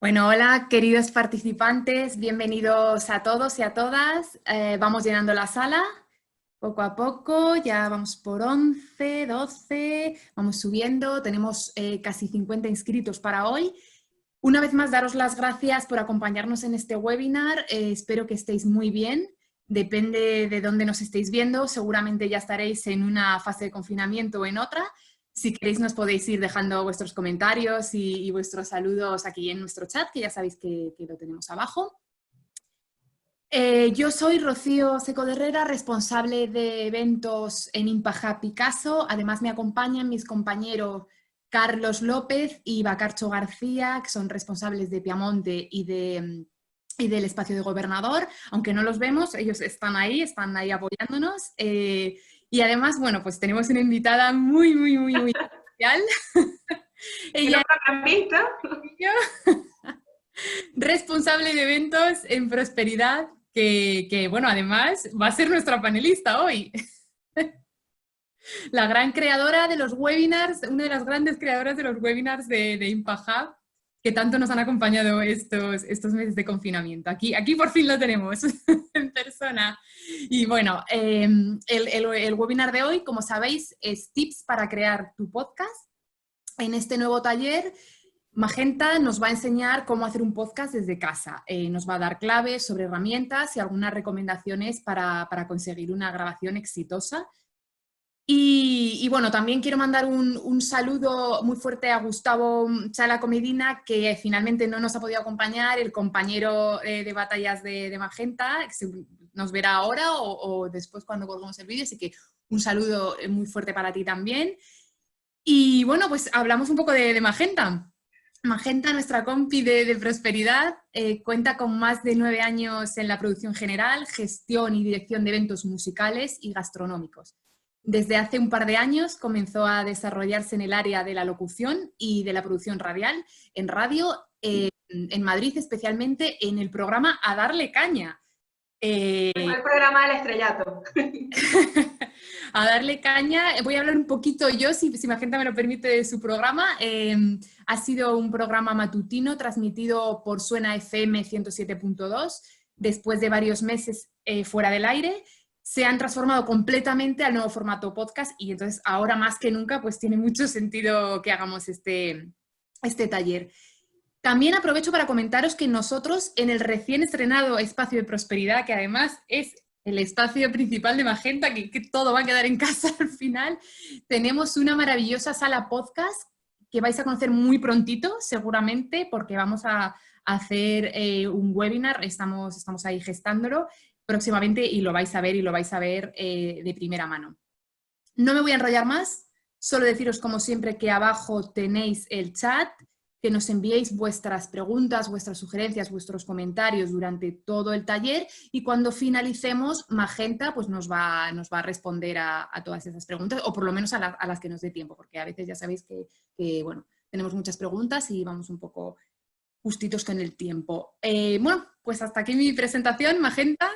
Bueno, hola queridos participantes, bienvenidos a todos y a todas. Vamos llenando la sala poco a poco, ya vamos por 11, 12, vamos subiendo, tenemos casi 50 inscritos para hoy. Una vez más, daros las gracias por acompañarnos en este webinar, espero que estéis muy bien. Depende de dónde nos estéis viendo, seguramente ya estaréis en una fase de confinamiento o en otra. Si queréis nos podéis ir dejando vuestros comentarios y vuestros saludos aquí en nuestro chat, que ya sabéis que lo tenemos abajo. Yo soy Rocío Seco de Herrera, responsable de eventos en Impaja Picasso. Además me acompañan mis compañeros Carlos López y Bacarcho García, que son responsables de Piamonte y del espacio de gobernador. Aunque no los vemos, ellos están ahí apoyándonos. Y además, bueno, pues tenemos una invitada muy especial. Que no Ella lo han visto. es responsable de eventos en Prosperidad, que, bueno, además va a ser nuestra panelista hoy. La gran creadora de los webinars, una de las grandes creadoras de los webinars de Impact Hub, que tanto nos han acompañado estos meses de confinamiento. Aquí por fin lo tenemos en persona. Y bueno, el webinar de hoy, como sabéis, es tips para crear tu podcast. En este nuevo taller, Magenta nos va a enseñar cómo hacer un podcast desde casa. Nos va a dar claves sobre herramientas y algunas recomendaciones para conseguir una grabación exitosa. Y bueno, también quiero mandar un saludo muy fuerte a Gustavo Chalaco Medina, que finalmente no nos ha podido acompañar, el compañero de batallas de Magenta, que nos verá ahora o después cuando colgamos el vídeo, así que un saludo muy fuerte para ti también. Y bueno, pues hablamos un poco de Magenta. Magenta, nuestra compi de Prosperidad, cuenta con más de 9 años en la producción general, gestión y dirección de eventos musicales y gastronómicos. Desde hace un par de años comenzó a desarrollarse en el área de la locución y de la producción radial, en radio, en Madrid especialmente, en el programa A Darle Caña. Fue el programa del estrellato. A darle caña. Voy a hablar un poquito yo, si Magenta me lo permite, de su programa. Ha sido un programa matutino transmitido por Suena FM 107.2. Después de varios meses fuera del aire, se han transformado completamente al nuevo formato podcast y entonces ahora más que nunca pues tiene mucho sentido que hagamos este taller. También aprovecho para comentaros que nosotros en el recién estrenado Espacio de Prosperidad, que además es el espacio principal de Magenta, que todo va a quedar en casa al final, tenemos una maravillosa sala podcast que vais a conocer muy prontito, seguramente, porque vamos a hacer un webinar, estamos ahí gestándolo próximamente y lo vais a ver de primera mano. No me voy a enrollar más, solo deciros como siempre que abajo tenéis el chat, que nos enviéis vuestras preguntas, vuestras sugerencias, vuestros comentarios durante todo el taller y cuando finalicemos, Magenta pues nos va a responder a todas esas preguntas o por lo menos a las que nos dé tiempo, porque a veces ya sabéis que bueno, tenemos muchas preguntas y vamos un poco justitos con el tiempo. Bueno, pues hasta aquí mi presentación, Magenta.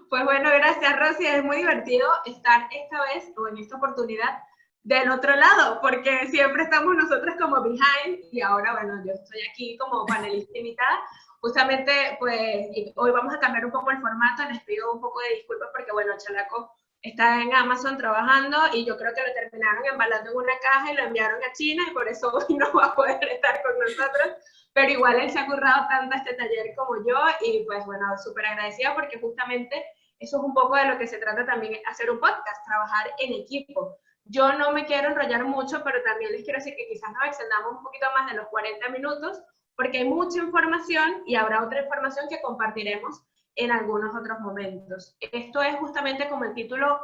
Pues bueno, gracias Rosy, es muy divertido estar esta vez o en esta oportunidad del otro lado, porque siempre estamos nosotros como behind y ahora bueno, yo estoy aquí como panelista invitada. Justamente pues hoy vamos a cambiar un poco el formato, les pido un poco de disculpas porque bueno, Chalaco está en Amazon trabajando y yo creo que lo terminaron embalando en una caja y lo enviaron a China y por eso hoy no va a poder estar con nosotros, pero igual él se ha currado tanto este taller como yo y pues bueno, súper agradecida porque justamente eso es un poco de lo que se trata también, hacer un podcast, trabajar en equipo. Yo no me quiero enrollar mucho, pero también les quiero decir que quizás nos extendamos un poquito más de los 40 minutos, porque hay mucha información y habrá otra información que compartiremos en algunos otros momentos. Esto es justamente como el título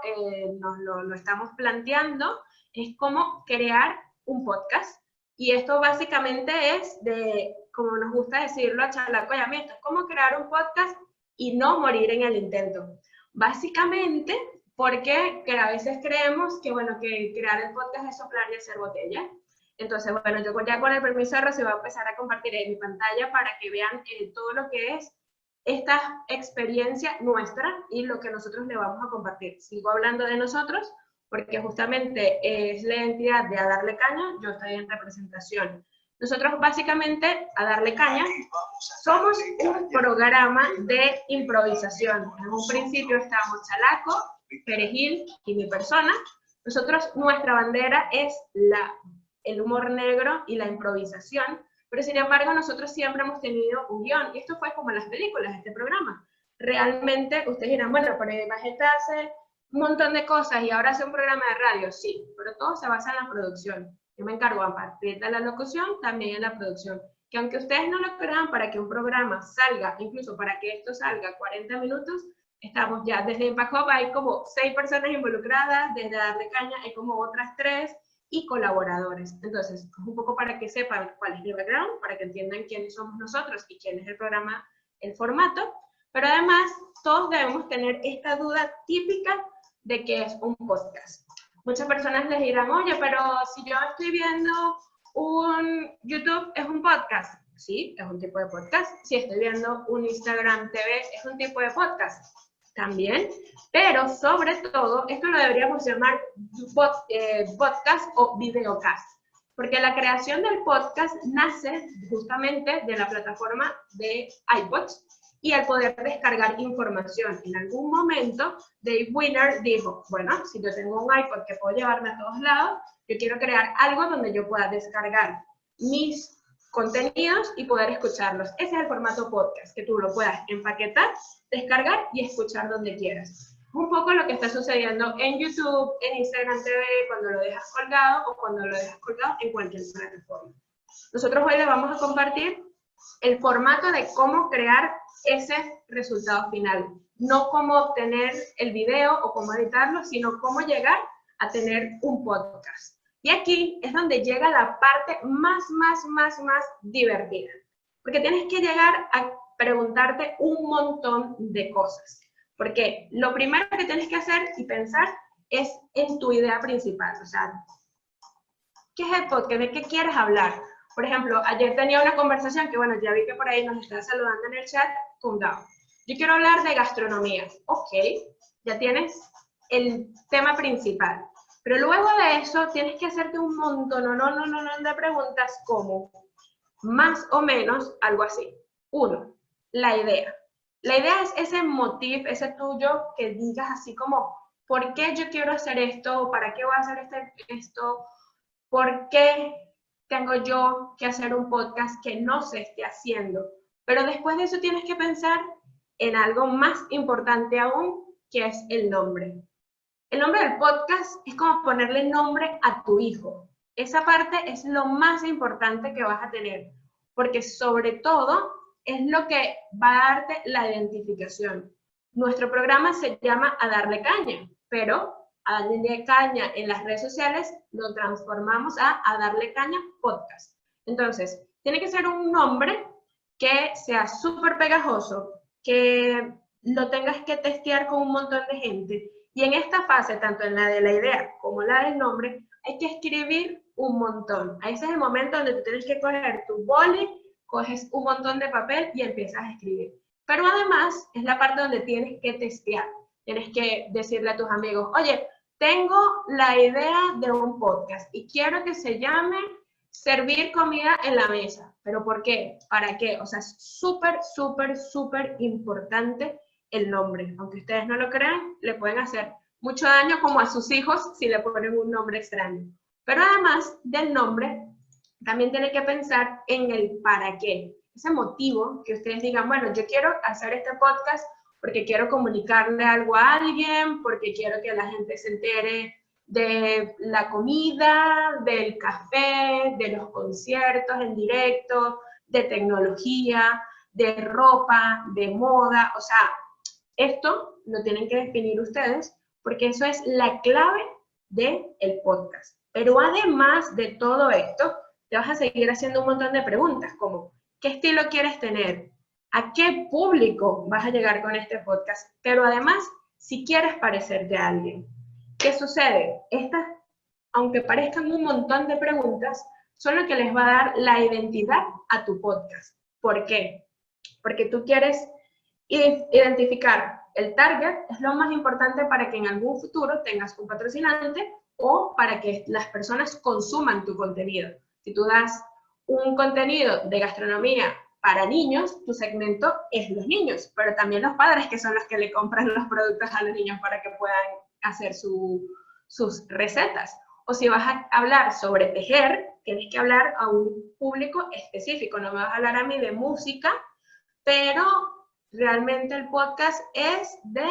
nos lo estamos planteando, es cómo crear un podcast. Y esto básicamente es de, como nos gusta decirlo a Chalaco y a mí, esto es cómo crear un podcast y no morir en el intento. Básicamente porque a veces creemos que, bueno, que crear el podcast es soplar y hacer botella. Entonces, bueno, yo ya con el permiso de Rosy voy a empezar a compartir en mi pantalla para que vean todo lo que es esta experiencia nuestra y lo que nosotros le vamos a compartir. Sigo hablando de nosotros porque justamente es la entidad de A Darle Caña, yo estoy en representación Nosotros básicamente, a darle caña, somos un programa de improvisación. En un principio estábamos Chalaco, Perejil y mi persona. Nosotros, nuestra bandera es el humor negro y la improvisación, pero sin embargo nosotros siempre hemos tenido un guión, y esto fue como en las películas, este programa. Realmente ustedes dirán, bueno, pero Magenta hace un montón de cosas y ahora hace un programa de radio, sí, pero todo se basa en la producción. Yo me encargo a partir de la locución, también en la producción. Que aunque ustedes no lo crean, para que un programa salga, incluso para que esto salga 40 minutos, estamos ya, desde Backup hay como 6 personas involucradas, desde Darle Caña hay como otras 3, y colaboradores. Entonces, un poco para que sepan cuál es el background, para que entiendan quiénes somos nosotros y quién es el programa, el formato, pero además todos debemos tener esta duda típica de qué es un podcast. Muchas personas les dirán, oye, pero si yo estoy viendo un YouTube, ¿es un podcast? Sí, es un tipo de podcast. Si estoy viendo un Instagram TV, ¿es un tipo de podcast? También. Pero sobre todo, esto lo deberíamos llamar podcast o videocast. Porque la creación del podcast nace justamente de la plataforma de iPods y al poder descargar información. En algún momento, Dave Winner dijo, bueno, si yo tengo un iPod que puedo llevarme a todos lados, yo quiero crear algo donde yo pueda descargar mis contenidos y poder escucharlos. Ese es el formato podcast, que tú lo puedas empaquetar, descargar y escuchar donde quieras. Un poco lo que está sucediendo en YouTube, en Instagram TV, cuando lo dejas colgado o cuando lo dejas colgado en cualquier plataforma. Nosotros hoy les vamos a compartir el formato de cómo crear ese resultado final. No cómo obtener el video o cómo editarlo, sino cómo llegar a tener un podcast. Y aquí es donde llega la parte más divertida. Porque tienes que llegar a preguntarte un montón de cosas. Porque lo primero que tienes que hacer y pensar es en tu idea principal. O sea, ¿qué es el podcast? ¿De qué quieres hablar? Por ejemplo, ayer tenía una conversación que, bueno, ya vi que por ahí nos está saludando en el chat con Gao. Yo quiero hablar de gastronomía. Ok, ya tienes el tema principal. Pero luego de eso tienes que hacerte un montón de preguntas como, más o menos, algo así. 1, la idea. La idea es ese motivo, ese tuyo, que digas así como, ¿por qué yo quiero hacer esto? ¿Para qué voy a hacer esto? ¿Por qué tengo yo que hacer un podcast que no se esté haciendo? Pero después de eso tienes que pensar en algo más importante aún, que es el nombre. El nombre del podcast es como ponerle nombre a tu hijo. Esa parte es lo más importante que vas a tener, porque sobre todo es lo que va a darte la identificación. Nuestro programa se llama A Darle Caña, pero a Darle Caña en las redes sociales lo transformamos a Darle Caña Podcast. Entonces, tiene que ser un nombre que sea súper pegajoso, que lo tengas que testear con un montón de gente. Y en esta fase, tanto en la de la idea como la del nombre, hay que escribir un montón. Ese es el momento donde tú tienes que coger tu boli, coges un montón de papel y empiezas a escribir. Pero además es la parte donde tienes que testear. Tienes que decirle a tus amigos, oye, tengo la idea de un podcast y quiero que se llame Servir Comida en la Mesa. ¿Pero por qué? ¿Para qué? O sea, es súper importante el nombre. Aunque ustedes no lo crean, le pueden hacer mucho daño como a sus hijos si le ponen un nombre extraño. Pero además del nombre, también tienen que pensar en el para qué. Ese motivo que ustedes digan, bueno, yo quiero hacer este podcast porque quiero comunicarle algo a alguien, porque quiero que la gente se entere de la comida, del café, de los conciertos en directo, de tecnología, de ropa, de moda. O sea, esto lo tienen que definir ustedes porque eso es la clave del podcast. Pero además de todo esto, te vas a seguir haciendo un montón de preguntas como, ¿qué estilo quieres tener? ¿A qué público vas a llegar con este podcast? Pero además, si quieres parecerte a alguien. ¿Qué sucede? Estas, aunque parezcan un montón de preguntas, son lo que les va a dar la identidad a tu podcast. ¿Por qué? Porque tú quieres identificar el target, es lo más importante para que en algún futuro tengas un patrocinante o para que las personas consuman tu contenido. Si tú das un contenido de gastronomía para niños, tu segmento es los niños, pero también los padres, que son los que le compran los productos a los niños para que puedan hacer sus recetas. O si vas a hablar sobre tejer, tienes que hablar a un público específico, no me vas a hablar a mí de música, pero realmente el podcast es de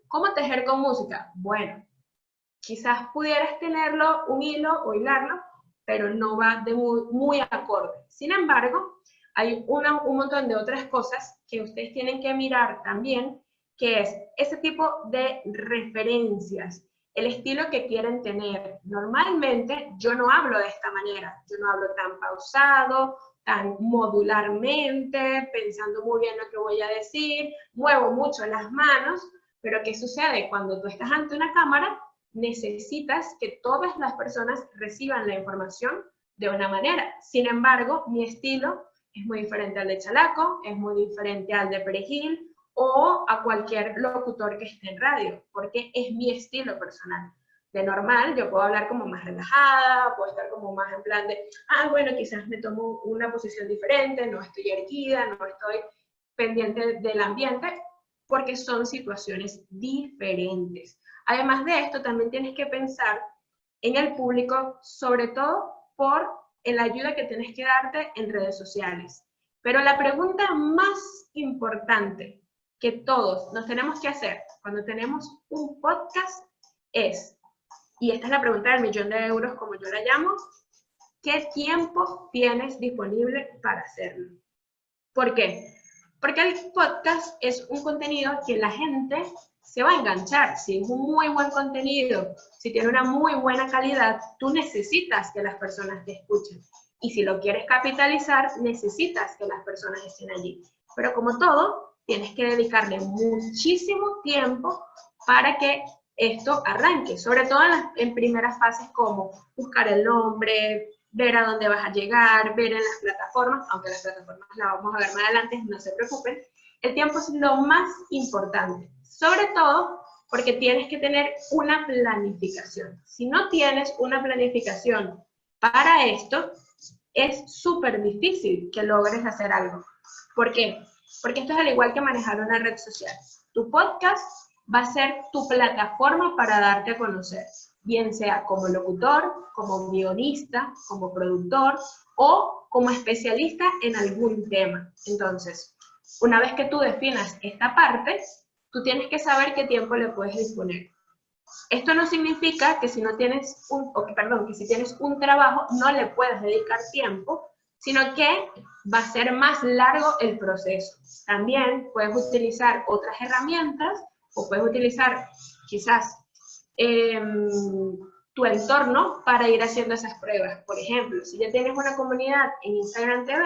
cómo tejer con música. Bueno, quizás pudieras tenerlo, un hilo o hilarlo, pero no va de muy acorde. Sin embargo, hay un montón de otras cosas que ustedes tienen que mirar también, que es ese tipo de referencias, el estilo que quieren tener. Normalmente yo no hablo de esta manera, yo no hablo tan pausado, tan modularmente, pensando muy bien lo que voy a decir, muevo mucho las manos, pero ¿qué sucede? Cuando tú estás ante una cámara, necesitas que todas las personas reciban la información de una manera. Sin embargo, mi estilo es muy diferente al de Chalaco, es muy diferente al de Perejil o a cualquier locutor que esté en radio, porque es mi estilo personal. De normal, yo puedo hablar como más relajada, puedo estar como más en plan de, bueno, quizás me tomo una posición diferente, no estoy erguida, no estoy pendiente del ambiente, porque son situaciones diferentes. Además de esto, también tienes que pensar en el público, sobre todo por la ayuda que tienes que darte en redes sociales. Pero la pregunta más importante que todos nos tenemos que hacer cuando tenemos un podcast es, y esta es la pregunta del $1.000.000, como yo la llamo, ¿qué tiempo tienes disponible para hacerlo? ¿Por qué? Porque el podcast es un contenido que la gente se va a enganchar. Si es un muy buen contenido, si tiene una muy buena calidad, tú necesitas que las personas te escuchen. Y si lo quieres capitalizar, necesitas que las personas estén allí. Pero como todo, tienes que dedicarle muchísimo tiempo para que esto arranque. Sobre todo en primeras fases como buscar el nombre, ver a dónde vas a llegar, ver en las plataformas, aunque las plataformas las vamos a ver más adelante, no se preocupen. El tiempo es lo más importante, sobre todo porque tienes que tener una planificación. Si no tienes una planificación para esto, es súper difícil que logres hacer algo. ¿Por qué? Porque esto es al igual que manejar una red social. Tu podcast va a ser tu plataforma para darte a conocer, bien sea como locutor, como guionista, como productor o como especialista en algún tema. Entonces, una vez que tú definas esta parte, tú tienes que saber qué tiempo le puedes disponer. Esto no significa que si no tienes que si tienes un trabajo no le puedes dedicar tiempo, sino que va a ser más largo el proceso. También puedes utilizar otras herramientas o puedes utilizar quizás tu entorno para ir haciendo esas pruebas. Por ejemplo, si ya tienes una comunidad en Instagram TV,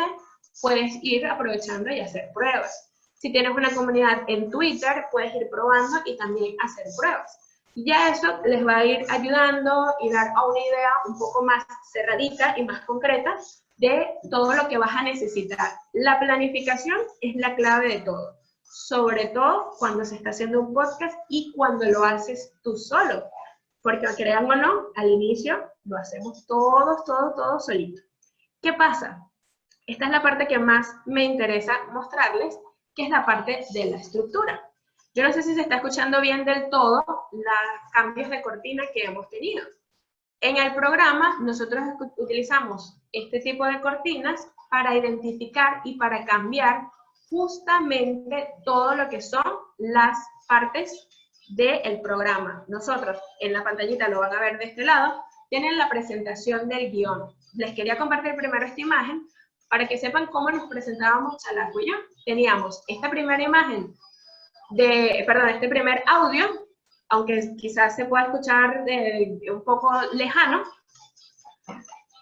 puedes ir aprovechando y hacer pruebas. Si tienes una comunidad en Twitter, puedes ir probando y también hacer pruebas. Y ya eso les va a ir ayudando y dar a una idea un poco más cerradita y más concreta de todo lo que vas a necesitar. La planificación es la clave de todo, sobre todo cuando se está haciendo un podcast y cuando lo haces tú solo. Porque crean o no, al inicio lo hacemos todos solito. ¿Qué pasa? Esta es la parte que más me interesa mostrarles, que es la parte de la estructura. Yo no sé si se está escuchando bien del todo los cambios de cortina que hemos tenido. En el programa nosotros utilizamos este tipo de cortinas para identificar y para cambiar justamente todo lo que son las partes del programa. Nosotros en la pantallita lo van a ver de este lado, tienen la presentación del guión. Les quería compartir primero esta imagen para que sepan cómo nos presentábamos Chalaco y yo. Teníamos esta primera imagen, este primer audio, aunque quizás se pueda escuchar un poco lejano,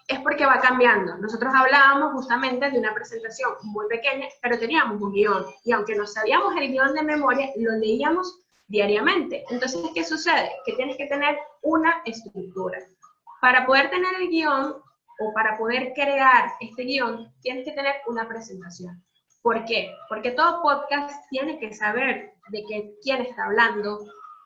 es porque va cambiando. Nosotros hablábamos justamente de una presentación muy pequeña, pero teníamos un guión, y aunque no sabíamos el guión de memoria, lo leíamos diariamente. Entonces, ¿qué sucede? Que tienes que tener una estructura. Para poder tener el guión, o para poder crear este guión, tienes que tener una presentación. ¿Por qué? Porque todo podcast tiene que saber de quién está hablando,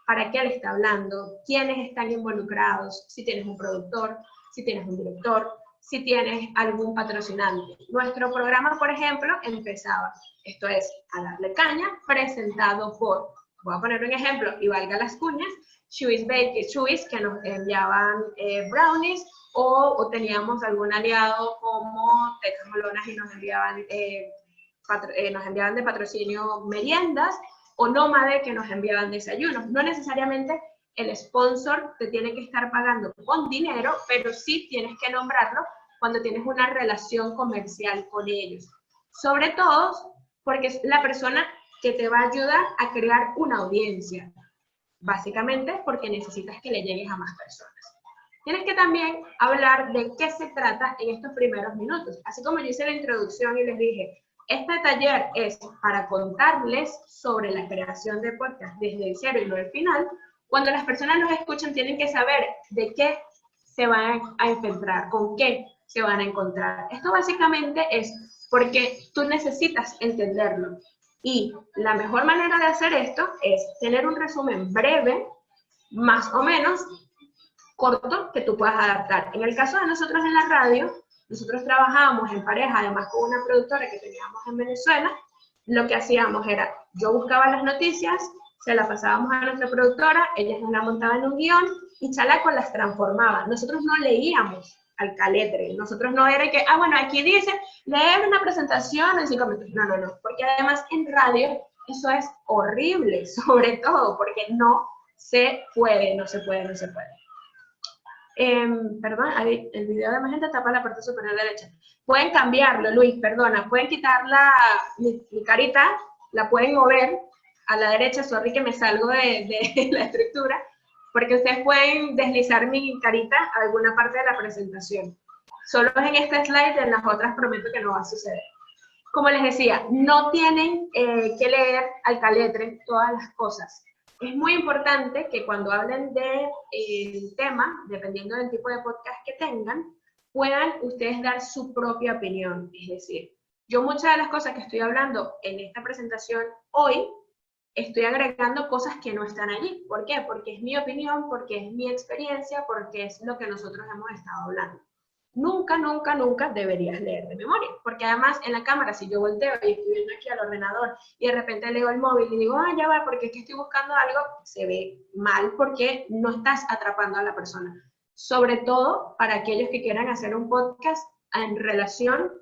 para qué le está hablando, quiénes están involucrados, si tienes un productor, si tienes un director, si tienes algún patrocinante. Nuestro programa, por ejemplo, empezaba, esto es, a darle caña, presentado por, voy a poner un ejemplo, y valga las cuñas, Chuy's Bakery, Chuy's, que nos enviaban brownies, o teníamos algún aliado como Tecas Molonas y nos enviaban de patrocinio meriendas, o Nómade, que nos enviaban desayunos. No necesariamente el sponsor te tiene que estar pagando con dinero, pero sí tienes que nombrarlo cuando tienes una relación comercial con ellos. Sobre todo porque es la persona que te va a ayudar a crear una audiencia. Básicamente porque necesitas que le llegues a más personas. Tienes que también hablar de qué se trata en estos primeros minutos. Así como yo hice la introducción y les dije, este taller es para contarles sobre la creación de podcast desde el cero y no el final. Cuando las personas nos escuchan tienen que saber de qué se van a enfrentar, con qué se van a encontrar. Esto básicamente es porque tú necesitas entenderlo. Y la mejor manera de hacer esto es tener un resumen breve, más o menos corto, que tú puedas adaptar. En el caso de nosotros en la radio, nosotros trabajábamos en pareja, además con una productora que teníamos en Venezuela. Lo que hacíamos era, yo buscaba las noticias, se las pasábamos a nuestra productora, ella la montaba en un guión y Chalaco las transformaba. Nosotros no leíamos al caletre, nosotros no era que, bueno, aquí dice, leer una presentación en 5 minutos. No, no, no, porque además en radio eso es horrible, sobre todo porque no se puede, no se puede, no se puede. Perdón, ahí el video de Magenta tapa la parte superior derecha. Pueden cambiarlo, Luis, perdona, pueden quitar mi carita, la pueden mover a la derecha, sorry que me salgo de la estructura, porque ustedes pueden deslizar mi carita a alguna parte de la presentación. Solo en este slide, en las otras prometo que no va a suceder. Como les decía, no tienen que leer al caletre todas las cosas. Es muy importante que cuando hablen del tema, dependiendo del tipo de podcast que tengan, puedan ustedes dar su propia opinión. Es decir, yo muchas de las cosas que estoy hablando en esta presentación hoy, estoy agregando cosas que no están allí. ¿Por qué? Porque es mi opinión, porque es mi experiencia, porque es lo que nosotros hemos estado hablando. Nunca, nunca, nunca deberías leer de memoria, porque además en la cámara, si yo volteo y estoy viendo aquí al ordenador y de repente leo el móvil y digo, ya va, porque es que estoy buscando algo, se ve mal porque no estás atrapando a la persona. Sobre todo para aquellos que quieran hacer un podcast en relación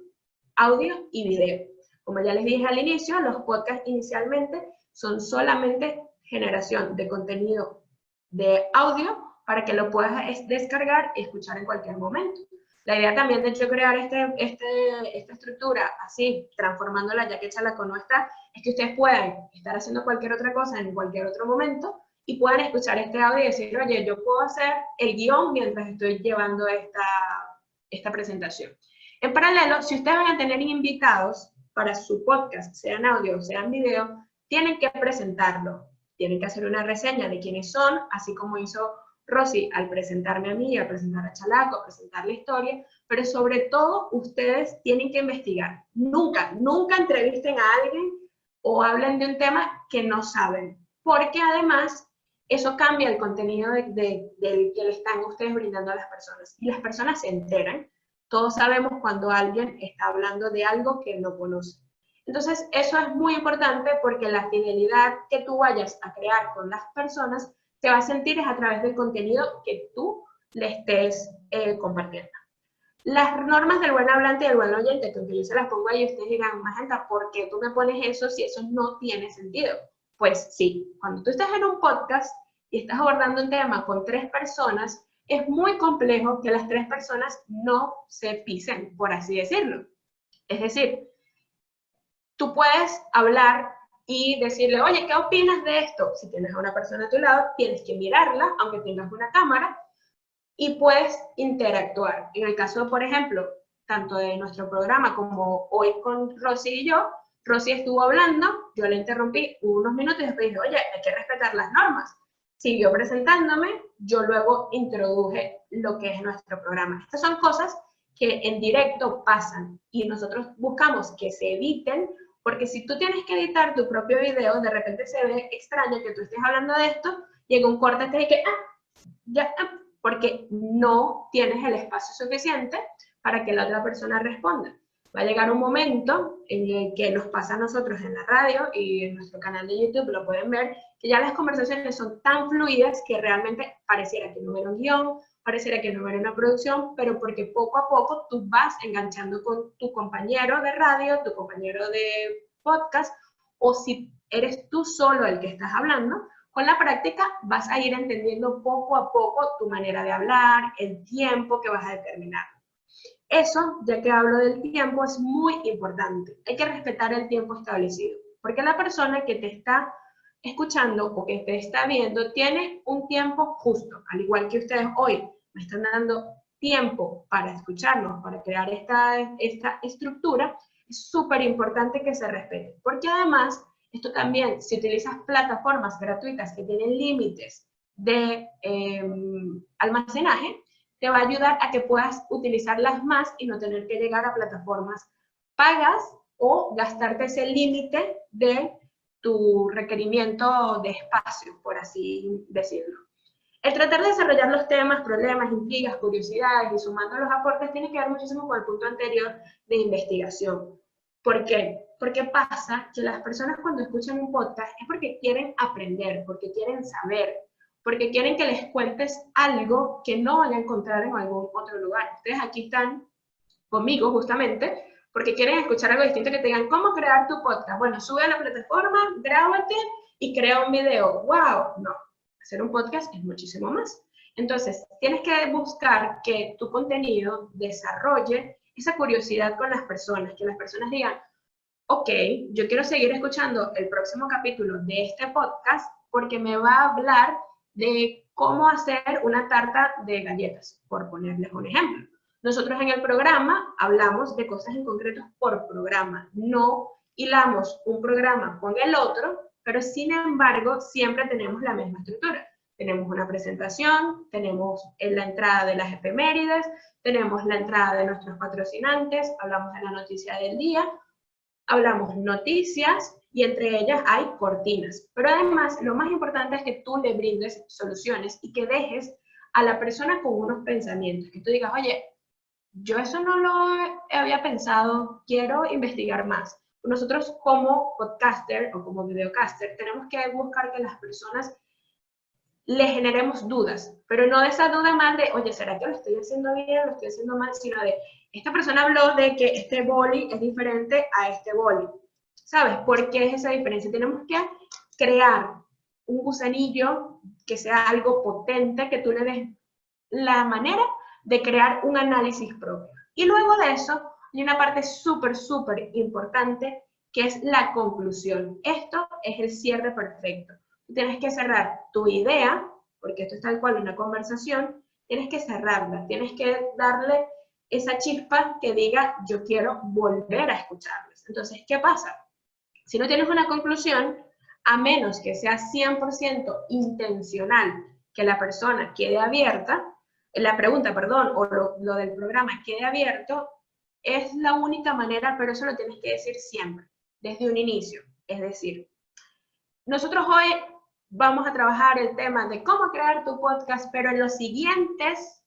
audio y video. Como ya les dije al inicio, los podcasts inicialmente son solamente generación de contenido de audio para que lo puedas descargar y escuchar en cualquier momento. La idea también de hecho crear esta estructura así, transformándola ya que Chalaco no está, es que ustedes puedan estar haciendo cualquier otra cosa en cualquier otro momento y puedan escuchar este audio y decir, oye, yo puedo hacer el guión mientras estoy llevando esta presentación. En paralelo, si ustedes van a tener invitados para su podcast, sea en audio o sea en video, tienen que presentarlo, tienen que hacer una reseña de quiénes son, así como hizo Rosy al presentarme a mí, al presentar a Chalaco, a presentar la historia, pero sobre todo ustedes tienen que investigar. Nunca, nunca entrevisten a alguien o hablen de un tema que no saben, porque además eso cambia el contenido del que le están ustedes brindando a las personas. Y las personas se enteran. Todos sabemos cuando alguien está hablando de algo que no conoce. Entonces, eso es muy importante porque la fidelidad que tú vayas a crear con las personas se va a sentir es a través del contenido que tú le estés compartiendo. Las normas del buen hablante y del buen oyente, que yo se las pongo ahí, ustedes dirán, Magenta, ¿por qué tú me pones eso si eso no tiene sentido? Pues sí, cuando tú estás en un podcast y estás abordando un tema con 3 personas, es muy complejo que las 3 personas no se pisen, por así decirlo. Es decir, tú puedes hablar y decirle, oye, ¿qué opinas de esto? Si tienes a una persona a tu lado, tienes que mirarla, aunque tengas una cámara, y puedes interactuar. En el caso, por ejemplo, tanto de nuestro programa como hoy con Rosy y yo, Rosy estuvo hablando, yo le interrumpí unos minutos y después dije, oye, hay que respetar las normas. Siguió presentándome, yo luego introduje lo que es nuestro programa. Estas son cosas que en directo pasan y nosotros buscamos que se eviten, porque si tú tienes que editar tu propio video, de repente se ve extraño que tú estés hablando de esto, llega un corte y que, porque no tienes el espacio suficiente para que la otra persona responda. Va a llegar un momento en el que nos pasa a nosotros en la radio y en nuestro canal de YouTube, lo pueden ver, que ya las conversaciones son tan fluidas que realmente pareciera que no hubiera un guión, pareciera que no hubiera una producción, pero porque poco a poco tú vas enganchando con tu compañero de radio, tu compañero de podcast, o si eres tú solo el que estás hablando, con la práctica vas a ir entendiendo poco a poco tu manera de hablar, el tiempo que vas a determinar. Eso, ya que hablo del tiempo, es muy importante. Hay que respetar el tiempo establecido, porque la persona que te está escuchando o que te está viendo tiene un tiempo justo, al igual que ustedes hoy me están dando tiempo para escucharnos, para crear esta estructura. Es súper importante que se respete, porque además, esto también, si utilizas plataformas gratuitas que tienen límites de almacenaje, te va a ayudar a que puedas utilizarlas más y no tener que llegar a plataformas pagas o gastarte ese límite de tu requerimiento de espacio, por así decirlo. El tratar de desarrollar los temas, problemas, intrigas, curiosidades y sumando los aportes tiene que ver muchísimo con el punto anterior de investigación. ¿Por qué? Porque pasa que las personas cuando escuchan un podcast es porque quieren aprender, porque quieren saber, porque quieren que les cuentes algo que no van a encontrar en algún otro lugar. Ustedes aquí están conmigo justamente porque quieren escuchar algo distinto, que te digan cómo crear tu podcast. Bueno, sube a la plataforma, grábate y crea un video. ¡Wow! No, hacer un podcast es muchísimo más. Entonces, tienes que buscar que tu contenido desarrolle esa curiosidad con las personas, que las personas digan, ok, yo quiero seguir escuchando el próximo capítulo de este podcast porque me va a hablar de cómo hacer una tarta de galletas, por ponerles un ejemplo. Nosotros en el programa hablamos de cosas en concreto por programa, no hilamos un programa con el otro, pero sin embargo siempre tenemos la misma estructura. Tenemos una presentación, tenemos la entrada de las efemérides, tenemos la entrada de nuestros patrocinantes, hablamos de la noticia del día, hablamos noticias y entre ellas hay cortinas. Pero además, lo más importante es que tú le brindes soluciones y que dejes a la persona con unos pensamientos. Que tú digas, oye, yo eso no lo había pensado, quiero investigar más. Nosotros como podcaster o como videocaster tenemos que buscar que las personas le generemos dudas, pero no de esa duda más de, oye, ¿será que lo estoy haciendo bien, lo estoy haciendo mal? Sino de, esta persona habló de que este boli es diferente a este boli. ¿Sabes por qué es esa diferencia? Tenemos que crear un gusanillo que sea algo potente, que tú le des la manera de crear un análisis propio. Y luego de eso, hay una parte súper, súper importante, que es la conclusión. Esto es el cierre perfecto. Tienes que cerrar tu idea, porque esto es tal cual una conversación, tienes que cerrarla, tienes que darle esa chispa que diga, yo quiero volver a escucharles. Entonces, ¿qué pasa? Si no tienes una conclusión, a menos que sea 100% intencional que la persona quede abierta, la pregunta, perdón, o lo del programa quede abierto, es la única manera, pero eso lo tienes que decir siempre, desde un inicio. Es decir, nosotros hoy vamos a trabajar el tema de cómo crear tu podcast, pero en los siguientes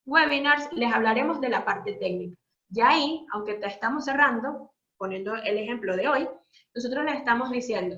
webinars les hablaremos de la parte técnica. Ya ahí, aunque te estamos cerrando, poniendo el ejemplo de hoy, nosotros les estamos diciendo,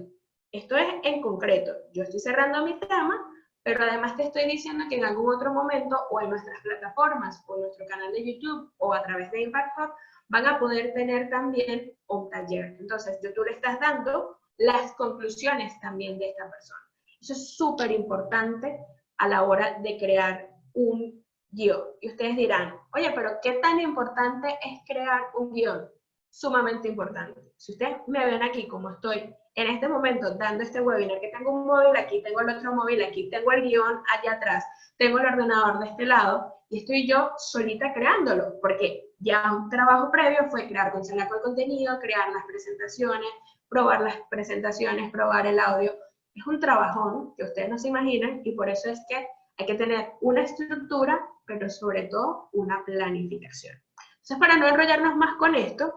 esto es en concreto, yo estoy cerrando mi tema, pero además te estoy diciendo que en algún otro momento, o en nuestras plataformas, o en nuestro canal de YouTube, o a través de Impact Hub, van a poder tener también un taller. Entonces, tú le estás dando las conclusiones también de esta persona. Eso es súper importante a la hora de crear un guión. Y ustedes dirán, oye, pero ¿qué tan importante es crear un guión? Sumamente importante. Si ustedes me ven aquí como estoy en este momento dando este webinar, que tengo un móvil aquí, tengo el otro móvil aquí, tengo el guión allá atrás, tengo el ordenador de este lado, y estoy yo solita creándolo, porque ya un trabajo previo fue crear con Cenaco el contenido, crear las presentaciones, probar las presentaciones, probar el audio. Es un trabajón que ustedes no se imaginan, y por eso es que hay que tener una estructura, pero sobre todo una planificación. Entonces, para no enrollarnos más con esto,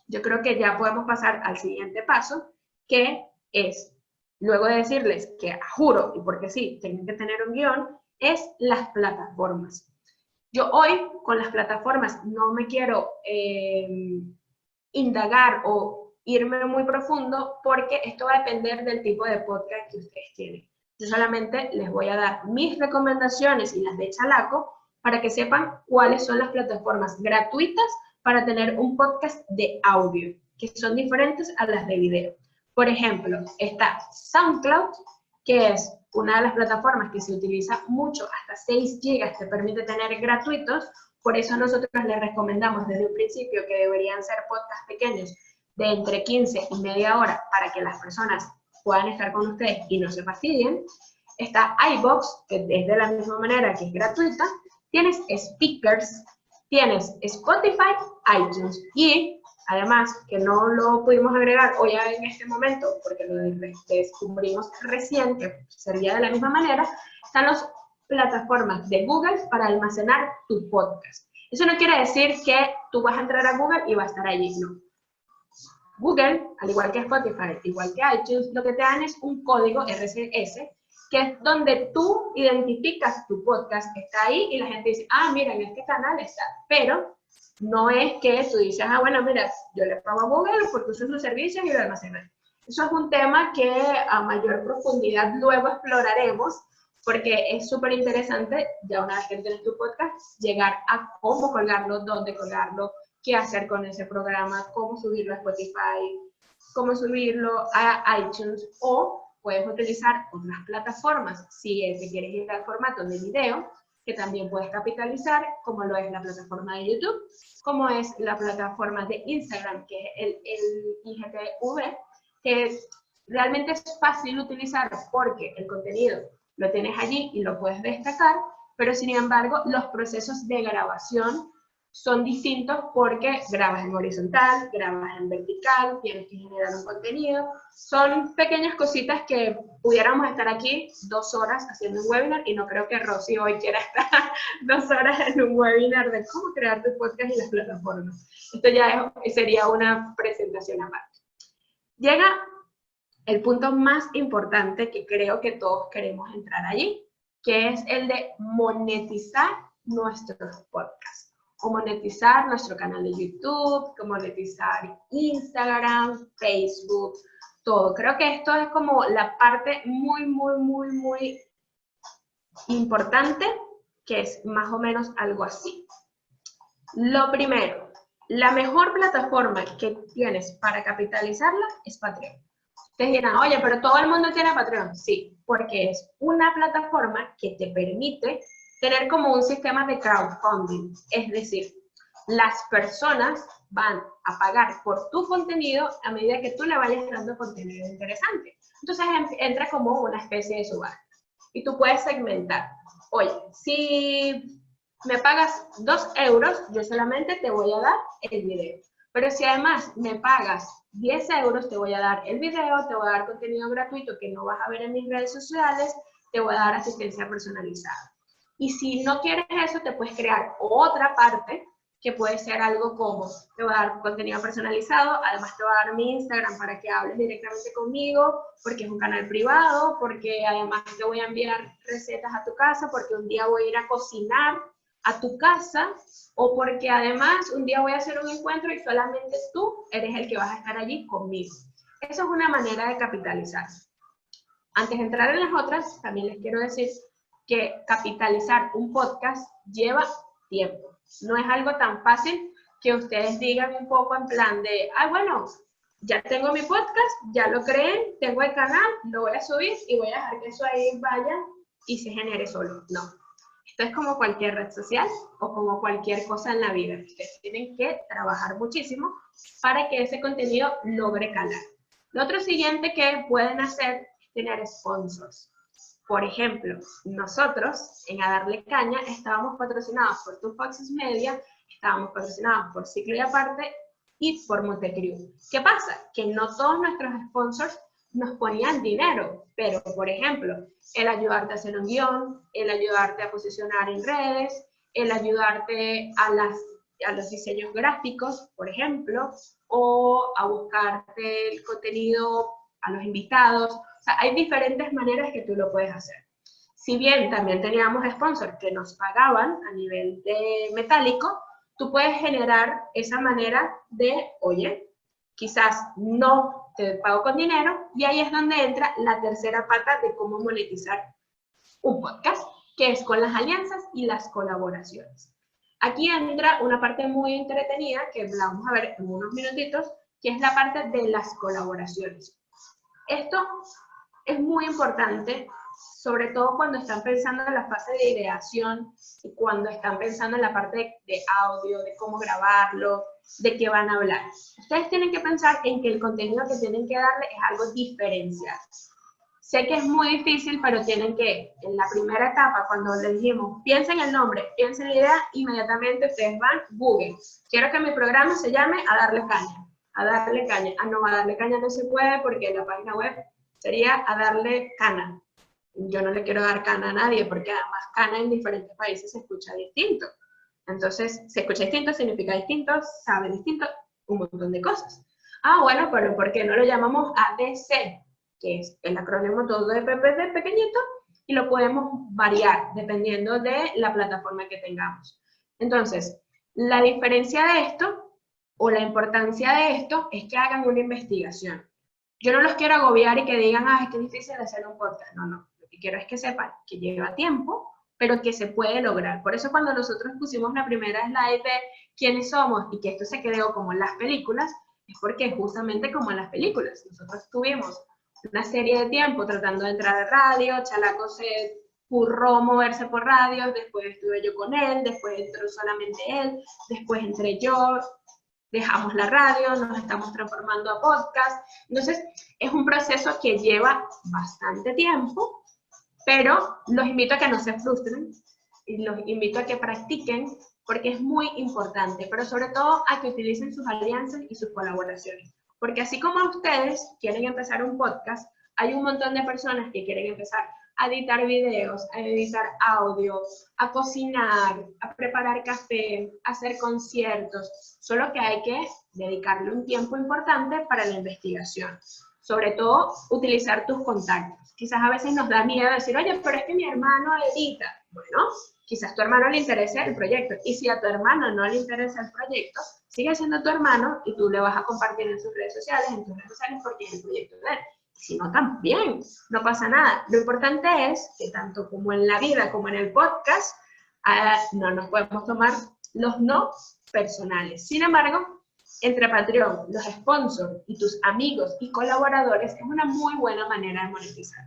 yo creo que ya podemos pasar al siguiente paso, que es, luego de decirles que juro, y porque sí, tienen que tener un guión, es las plataformas. Yo hoy con las plataformas no me quiero indagar o irme muy profundo porque esto va a depender del tipo de podcast que ustedes tienen. Yo solamente les voy a dar mis recomendaciones y las de Chalaco para que sepan cuáles son las plataformas gratuitas para tener un podcast de audio, que son diferentes a las de video. Por ejemplo, está SoundCloud, que es una de las plataformas que se utiliza mucho, hasta 6 GB te permite tener gratuitos. Por eso nosotros les recomendamos desde un principio que deberían ser podcasts pequeños de entre 15 y media hora para que las personas puedan estar con ustedes y no se fastidien. Está iVoox, que es de la misma manera que es gratuita. Tienes Speakers, tienes Spotify, iTunes y además que no lo pudimos agregar hoy en este momento porque lo descubrimos recién que servía de la misma manera, están las plataformas de Google para almacenar tu podcast. Eso no quiere decir que tú vas a entrar a Google y va a estar allí, no. Google, al igual que Spotify, igual que iTunes, lo que te dan es un código RSS, que es donde tú identificas tu podcast que está ahí y la gente dice, ah, mira, en este canal está, pero no es que tú dices, ah, bueno, mira, yo le pago a Google porque uso sus servicios y lo almacenan. Eso es un tema que a mayor profundidad luego exploraremos, porque es súper interesante, ya una vez que tienes tu podcast, llegar a cómo colgarlo, dónde colgarlo, qué hacer con ese programa, cómo subirlo a Spotify, cómo subirlo a iTunes, o puedes utilizar otras plataformas si te quieres ir al formato de video, que también puedes capitalizar, como lo es la plataforma de YouTube, como es la plataforma de Instagram, que es el IGTV, que realmente es fácil utilizar porque el contenido lo tienes allí y lo puedes destacar, pero sin embargo los procesos de grabación son distintos porque grabas en horizontal, grabas en vertical, tienes que generar un contenido. Son pequeñas cositas que pudiéramos estar aquí 2 horas haciendo un webinar y no creo que Rosy hoy quiera estar 2 horas en un webinar de cómo crear tu podcast y las plataformas. Esto ya sería una presentación aparte. Llega el punto más importante que creo que todos queremos entrar allí, que es el de monetizar nuestros podcasts. O monetizar nuestro canal de YouTube, como monetizar Instagram, Facebook, todo. Creo que esto es como la parte muy importante, que es más o menos algo así. Lo primero, la mejor plataforma que tienes para capitalizarla es Patreon. Ustedes dirán, oye, pero todo el mundo tiene Patreon. Sí, porque es una plataforma que te permite tener como un sistema de crowdfunding. Es decir, las personas van a pagar por tu contenido a medida que tú le vayas dando contenido interesante. Entonces entra como una especie de subasta. Y tú puedes segmentar. Oye, si me pagas 2 euros, yo solamente te voy a dar el video. Pero si además me pagas 10 euros, te voy a dar el video, te voy a dar contenido gratuito que no vas a ver en mis redes sociales, te voy a dar asistencia personalizada. Y si no quieres eso, te puedes crear otra parte que puede ser algo como, te voy a dar contenido personalizado, además te voy a dar mi Instagram para que hables directamente conmigo, porque es un canal privado, porque además te voy a enviar recetas a tu casa, porque un día voy a ir a cocinar a tu casa, o porque además un día voy a hacer un encuentro y solamente tú eres el que vas a estar allí conmigo. Eso es una manera de capitalizar. Antes de entrar en las otras, también les quiero decir que capitalizar un podcast lleva tiempo. No es algo tan fácil que ustedes digan un poco en plan de, ah, bueno, ya tengo mi podcast, ya lo creé, tengo el canal, lo voy a subir y voy a dejar que eso ahí vaya y se genere solo. No. Esto es como cualquier red social o como cualquier cosa en la vida. Ustedes tienen que trabajar muchísimo para que ese contenido logre calar. Lo otro siguiente que pueden hacer es tener sponsors. Por ejemplo, nosotros en A Darle Caña estábamos patrocinados por Two Foxes Media, estábamos patrocinados por Ciclo y Aparte y por Montecrew. ¿Qué pasa? Que no todos nuestros sponsors nos ponían dinero, pero por ejemplo, el ayudarte a hacer un guión, el ayudarte a posicionar en redes, el ayudarte a los diseños gráficos, por ejemplo, o a buscarte el contenido a los invitados. O sea, hay diferentes maneras que tú lo puedes hacer. si bien también teníamos sponsors que nos pagaban a nivel de metálico, tú puedes generar esa manera de, oye, quizás no te pago con dinero, y ahí es donde entra la tercera pata de cómo monetizar un podcast, que es con las alianzas y las colaboraciones. Aquí entra una parte muy entretenida, que la vamos a ver en unos minutitos, que es la parte de las colaboraciones. Esto es muy importante, sobre todo cuando están pensando en la fase de ideación y cuando están pensando en la parte de audio, de cómo grabarlo, de qué van a hablar. Ustedes tienen que pensar en que el contenido que tienen que darle es algo diferencial. Sé que es muy difícil, pero tienen que, en la primera etapa, cuando les dijimos, piensen el nombre, piensen la idea, inmediatamente ustedes van, Google. Quiero que mi programa se llame A Darle Caña. A Darle Caña. Ah, no, A Darle Caña no se puede porque la página web sería A Darle Cana. Yo no le quiero dar cana a nadie, porque además cana en diferentes países se escucha distinto. Entonces, se escucha distinto, significa distinto, sabe distinto, un montón de cosas. Ah, bueno, pero ¿por qué no lo llamamos ADC? Que es el acrónimo todo de PPT pequeñito, y lo podemos variar dependiendo de la plataforma que tengamos. Entonces, la diferencia de esto, o la importancia de esto, es que hagan una investigación. Yo no los quiero agobiar y que digan, ah, es que es difícil hacer un podcast. No, no. Lo que quiero es que sepan que lleva tiempo, pero que se puede lograr. Por eso cuando nosotros pusimos la primera slide de quiénes somos y que esto se quedó como en las películas, es porque justamente como en las películas. Nosotros tuvimos una serie de tiempo tratando de entrar a radio, Chalaco se curró moverse por radio, después estuve yo con él, después entró solamente él, después entré yo, dejamos la radio, nos estamos transformando a podcast. Entonces, es un proceso que lleva bastante tiempo, pero los invito a que no se frustren y los invito a que practiquen, porque es muy importante, pero sobre todo a que utilicen sus alianzas y sus colaboraciones. Porque así como ustedes quieren empezar un podcast, hay un montón de personas que quieren empezar a editar videos, a editar audio, a cocinar, a preparar café, a hacer conciertos. Solo que hay que dedicarle un tiempo importante para la investigación. Sobre todo, utilizar tus contactos. Quizás a veces nos da miedo decir, oye, pero es que mi hermano edita. Bueno, quizás a tu hermano le interese el proyecto. Y si a tu hermano no le interesa el proyecto, sigue siendo tu hermano y tú le vas a compartir en sus redes sociales, porque es el proyecto de él. Si no, también, no pasa nada. Lo importante es que tanto como en la vida como en el podcast, no nos podemos tomar los no personales. Sin embargo, entre Patreon, los sponsors y tus amigos y colaboradores es una muy buena manera de monetizar.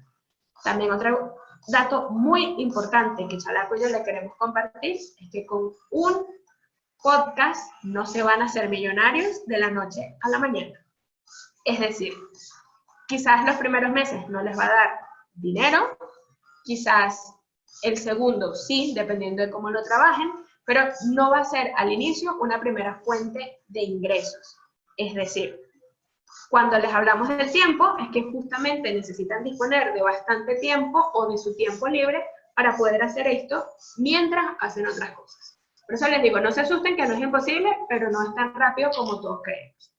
También otro dato muy importante que Chalaco y yo le queremos compartir es que con un podcast no se van a hacer millonarios de la noche a la mañana. Es decir, quizás los primeros meses no les va a dar dinero, quizás el segundo sí, dependiendo de cómo lo trabajen, pero no va a ser al inicio una primera fuente de ingresos. Es decir, cuando les hablamos del tiempo, es que justamente necesitan disponer de bastante tiempo o de su tiempo libre para poder hacer esto mientras hacen otras cosas. Por eso les digo, no se asusten que no es imposible, pero no es tan rápido como todos creemos.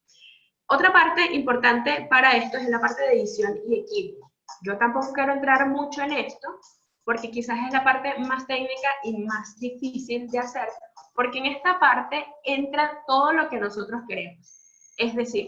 Otra parte importante para esto es la parte de edición y equipo. Yo tampoco quiero entrar mucho en esto, porque quizás es la parte más técnica y más difícil de hacer, porque en esta parte entra todo lo que nosotros queremos. Es decir,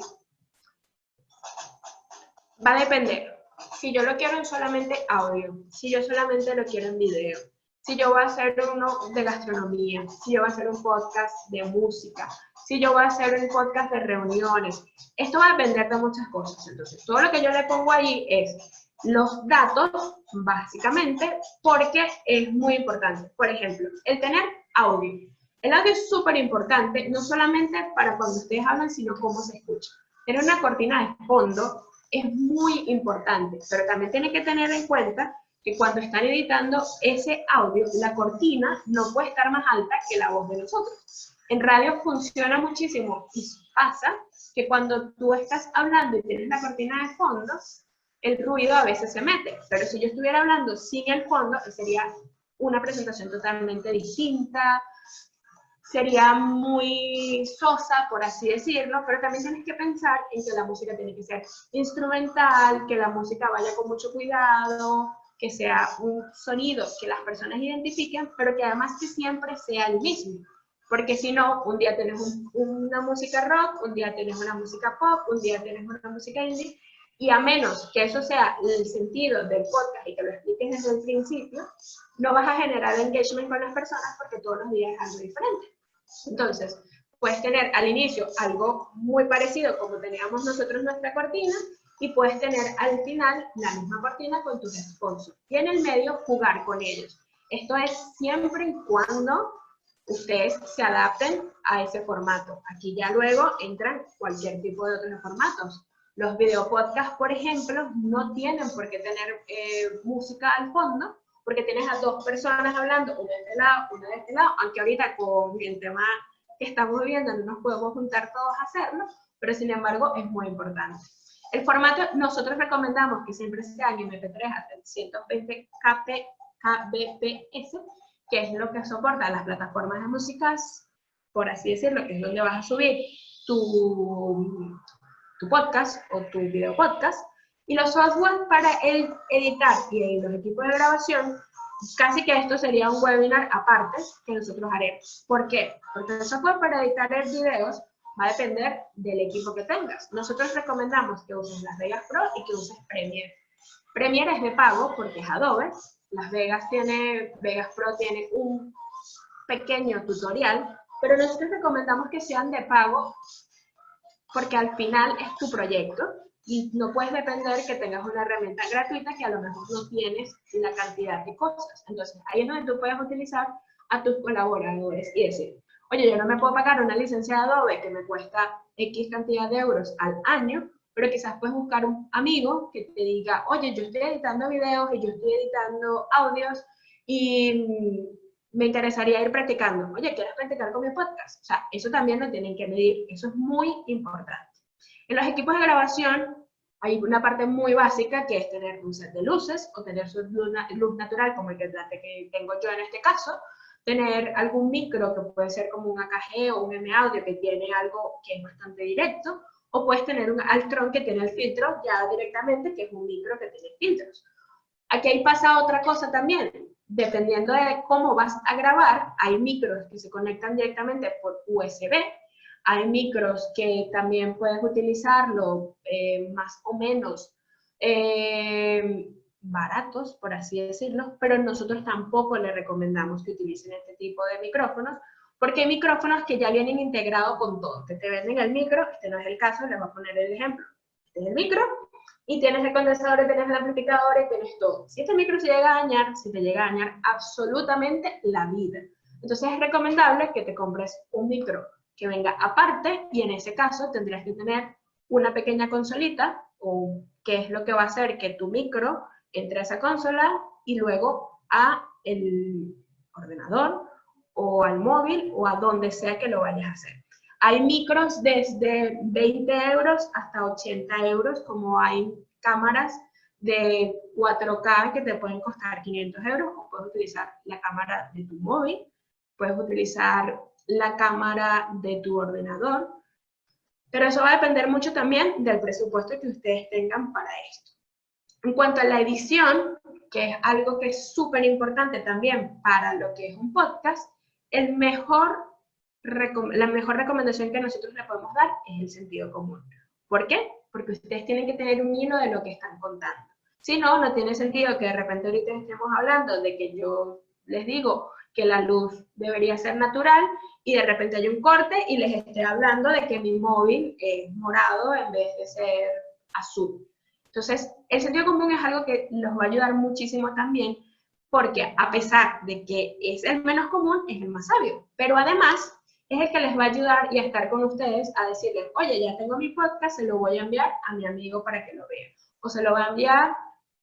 va a depender. Si yo lo quiero en solamente audio, si yo solamente lo quiero en video, si yo voy a hacer uno de gastronomía, si yo voy a hacer un podcast de música, si yo voy a hacer un podcast de reuniones. Esto va a depender de muchas cosas. Entonces, todo lo que yo le pongo allí es los datos, básicamente, porque es muy importante. Por ejemplo, el tener audio. El audio es súper importante, no solamente para cuando ustedes hablan, sino cómo se escucha. Tener una cortina de fondo es muy importante, pero también tienen que tener en cuenta que cuando están editando ese audio, la cortina no puede estar más alta que la voz de nosotros. En radio funciona muchísimo y pasa que cuando tú estás hablando y tienes la cortina de fondo, el ruido a veces se mete, pero si yo estuviera hablando sin el fondo, sería una presentación totalmente distinta, sería muy sosa, por así decirlo, pero también tienes que pensar en que la música tiene que ser instrumental, que la música vaya con mucho cuidado, que sea un sonido que las personas identifiquen, pero que además que siempre sea el mismo. Porque si no, un día tienes una música rock, un día tienes una música pop, un día tienes una música indie, y a menos que eso sea el sentido del podcast y que lo expliques desde el principio, no vas a generar engagement con las personas porque todos los días es algo diferente. Entonces, puedes tener al inicio algo muy parecido como teníamos nosotros nuestra cortina, y puedes tener al final la misma cortina con tus sponsors. Y en el medio jugar con ellos. Esto es siempre y cuando ustedes se adapten a ese formato. Aquí ya luego entran cualquier tipo de otros formatos. Los videopodcasts, por ejemplo, no tienen por qué tener música al fondo, porque tienes a dos personas hablando, una de este lado, una de este lado, aunque ahorita con el tema que estamos viviendo no nos podemos juntar todos a hacerlo, pero sin embargo es muy importante. El formato nosotros recomendamos que siempre sea en MP3 a 120 kbps, que es lo que soporta las plataformas de músicas, por así decirlo, que es donde vas a subir tu podcast o tu video podcast, y los software para editar y los equipos de grabación, casi que esto sería un webinar aparte que nosotros haremos. ¿Por qué? Porque el software para editar videos va a depender del equipo que tengas. Nosotros recomendamos que uses Las Vegas Pro y que uses Premiere. Premiere es de pago porque es Adobe. Vegas Pro tiene un pequeño tutorial, pero nosotros recomendamos que sean de pago porque al final es tu proyecto y no puedes depender que tengas una herramienta gratuita que a lo mejor no tienes la cantidad de cosas. Entonces, ahí es donde tú puedes utilizar a tus colaboradores y decir, oye, yo no me puedo pagar una licencia de Adobe que me cuesta X cantidad de euros al año, pero quizás puedes buscar un amigo que te diga, oye, yo estoy editando videos y yo estoy editando audios y me interesaría ir practicando. Oye, ¿quieres practicar con mi podcast? O sea, eso también lo tienen que medir. Eso es muy importante. En los equipos de grabación hay una parte muy básica que es tener un set de luces o tener su luz natural como el que tengo yo en este caso, tener algún micro que puede ser como un AKG o un M-Audio que tiene algo que es bastante directo, o puedes tener un Altron que tiene el filtro ya directamente, que es un micro que tiene filtros. Aquí ahí pasa otra cosa también. Dependiendo de cómo vas a grabar, hay micros que se conectan directamente por USB, hay micros que también puedes utilizarlo más o menos baratos, por así decirlo, pero nosotros tampoco les recomendamos que utilicen este tipo de micrófonos, porque hay micrófonos que ya vienen integrados con todo, que te venden el micro, este no es el caso, les voy a poner el ejemplo. Este es el micro, y tienes el condensador, tienes el amplificador y tienes todo. Si este micro se llega a dañar, si te llega a dañar absolutamente la vida. Entonces es recomendable que te compres un micro que venga aparte, y en ese caso tendrías que tener una pequeña consolita, o que es lo que va a hacer que tu micro entre a esa consola y luego a el ordenador o al móvil o a donde sea que lo vayas a hacer. Hay micros desde 20 euros hasta 80 euros, como hay cámaras de 4K que te pueden costar 500 euros, o puedes utilizar la cámara de tu móvil, puedes utilizar la cámara de tu ordenador, pero eso va a depender mucho también del presupuesto que ustedes tengan para esto. En cuanto a la edición, que es algo que es súper importante también para lo que es un podcast, la mejor recomendación que nosotros le podemos dar es el sentido común. ¿Por qué? Porque ustedes tienen que tener un hilo de lo que están contando. Si no, no tiene sentido que de repente ahorita estemos hablando de que yo les digo que la luz debería ser natural y de repente hay un corte y les esté hablando de que mi móvil es morado en vez de ser azul. Entonces, el sentido común es algo que los va a ayudar muchísimo también, porque a pesar de que es el menos común, es el más sabio. Pero además, es el que les va a ayudar y a estar con ustedes a decirles, oye, ya tengo mi podcast, se lo voy a enviar a mi amigo para que lo vea. O se lo va a enviar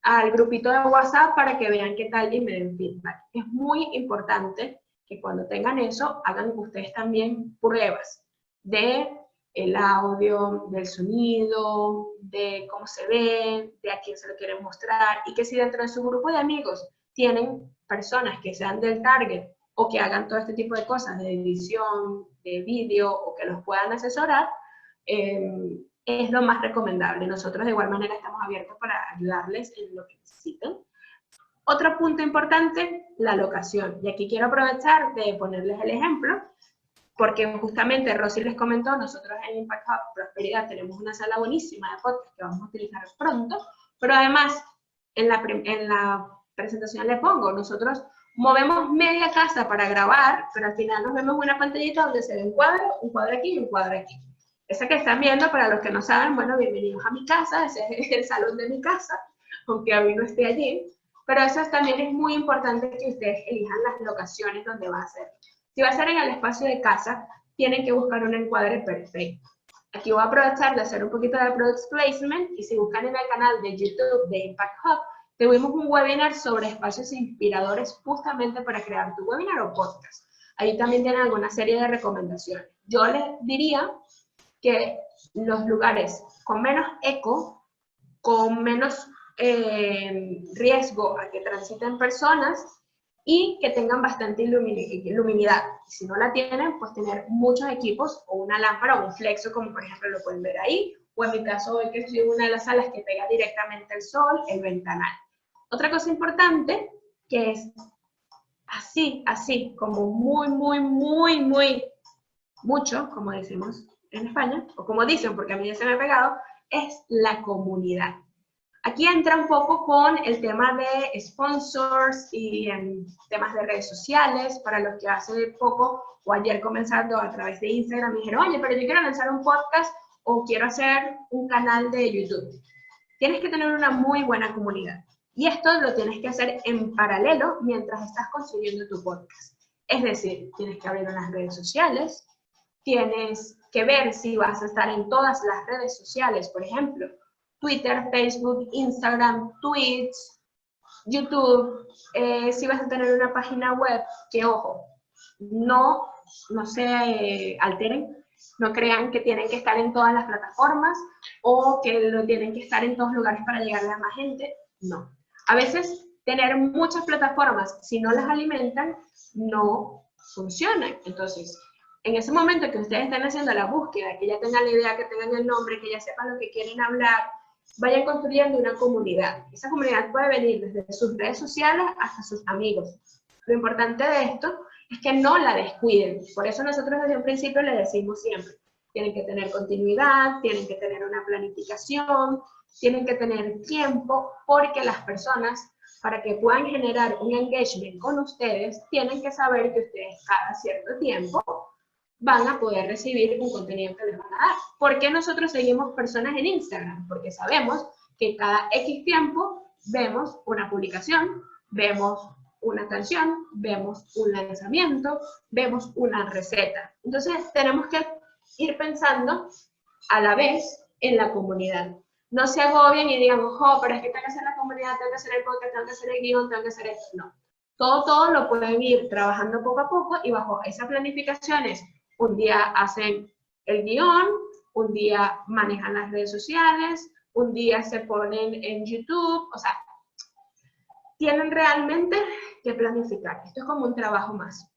al grupito de WhatsApp para que vean qué tal y me den feedback. Es muy importante que cuando tengan eso, hagan ustedes también pruebas de el audio, del sonido, de cómo se ve, de a quién se lo quieren mostrar, y que si dentro de su grupo de amigos tienen personas que sean del target o que hagan todo este tipo de cosas de edición, de vídeo, o que los puedan asesorar, es lo más recomendable. Nosotros de igual manera estamos abiertos para ayudarles en lo que necesiten. Otro punto importante, la locación. Y aquí quiero aprovechar de ponerles el ejemplo, porque justamente Rosy les comentó, nosotros en Impact Hub Prosperidad tenemos una sala buenísima de podcast que vamos a utilizar pronto, pero además en la presentación le pongo, nosotros movemos media casa para grabar, pero al final nos vemos una pantallita donde se ve un cuadro aquí y un cuadro aquí. Esa que están viendo, para los que no saben, bueno, bienvenidos a mi casa, ese es el salón de mi casa, aunque hoy no esté allí, pero eso también es muy importante que ustedes elijan las locaciones donde va a ser. Si va a ser en el espacio de casa, tienen que buscar un encuadre perfecto. Aquí voy a aprovechar de hacer un poquito de product placement, y si buscan en el canal de YouTube de Impact Hub, tuvimos un webinar sobre espacios inspiradores justamente para crear tu webinar o podcast. Ahí también tienen alguna serie de recomendaciones. Yo les diría que los lugares con menos eco, con menos riesgo a que transiten personas, y que tengan bastante luminidad. Si no la tienen, pues tener muchos equipos o una lámpara o un flexo, como por ejemplo lo pueden ver ahí, o en mi caso hoy que estoy en una de las salas que pega directamente el sol, el ventanal. Otra cosa importante, que es así, como mucho, como decimos en España, o como dicen, porque a mí ya se me ha pegado, es la comunidad. Aquí entra un poco con el tema de sponsors y en temas de redes sociales. Para los que hace poco o ayer comenzando a través de Instagram me dijeron, oye, pero yo quiero lanzar un podcast o quiero hacer un canal de YouTube. Tienes que tener una muy buena comunidad. Y esto lo tienes que hacer en paralelo mientras estás construyendo tu podcast. Es decir, tienes que abrir unas redes sociales, tienes que ver si vas a estar en todas las redes sociales, por ejemplo, Twitter, Facebook, Instagram, Twitch, YouTube, si vas a tener una página web, que ojo, no se alteren, no crean que tienen que estar en todas las plataformas o que lo tienen que estar en todos lugares para llegarle a más gente, no. A veces tener muchas plataformas, si no las alimentan, no funcionan. Entonces, en ese momento que ustedes están haciendo la búsqueda, que ya tengan la idea, que tengan el nombre, que ya sepan lo que quieren hablar, vayan construyendo una comunidad. Esa comunidad puede venir desde sus redes sociales hasta sus amigos. Lo importante de esto es que no la descuiden. Por eso nosotros desde un principio le decimos siempre, tienen que tener continuidad, tienen que tener una planificación, tienen que tener tiempo, porque las personas, para que puedan generar un engagement con ustedes, tienen que saber que ustedes cada cierto tiempo van a poder recibir un contenido que les van a dar. ¿Por qué nosotros seguimos personas en Instagram? Porque sabemos que cada X tiempo vemos una publicación, vemos una canción, vemos un lanzamiento, vemos una receta. Entonces tenemos que ir pensando a la vez en la comunidad. No se agobien y digan, ojo, pero es que tengo que hacer la comunidad, tengo que hacer el podcast, tengo que hacer el guión, tengo que hacer esto. No. Todo lo pueden ir trabajando poco a poco, y bajo esas planificaciones un día hacen el guión, un día manejan las redes sociales, un día se ponen en YouTube, o sea, tienen realmente que planificar. Esto es como un trabajo más.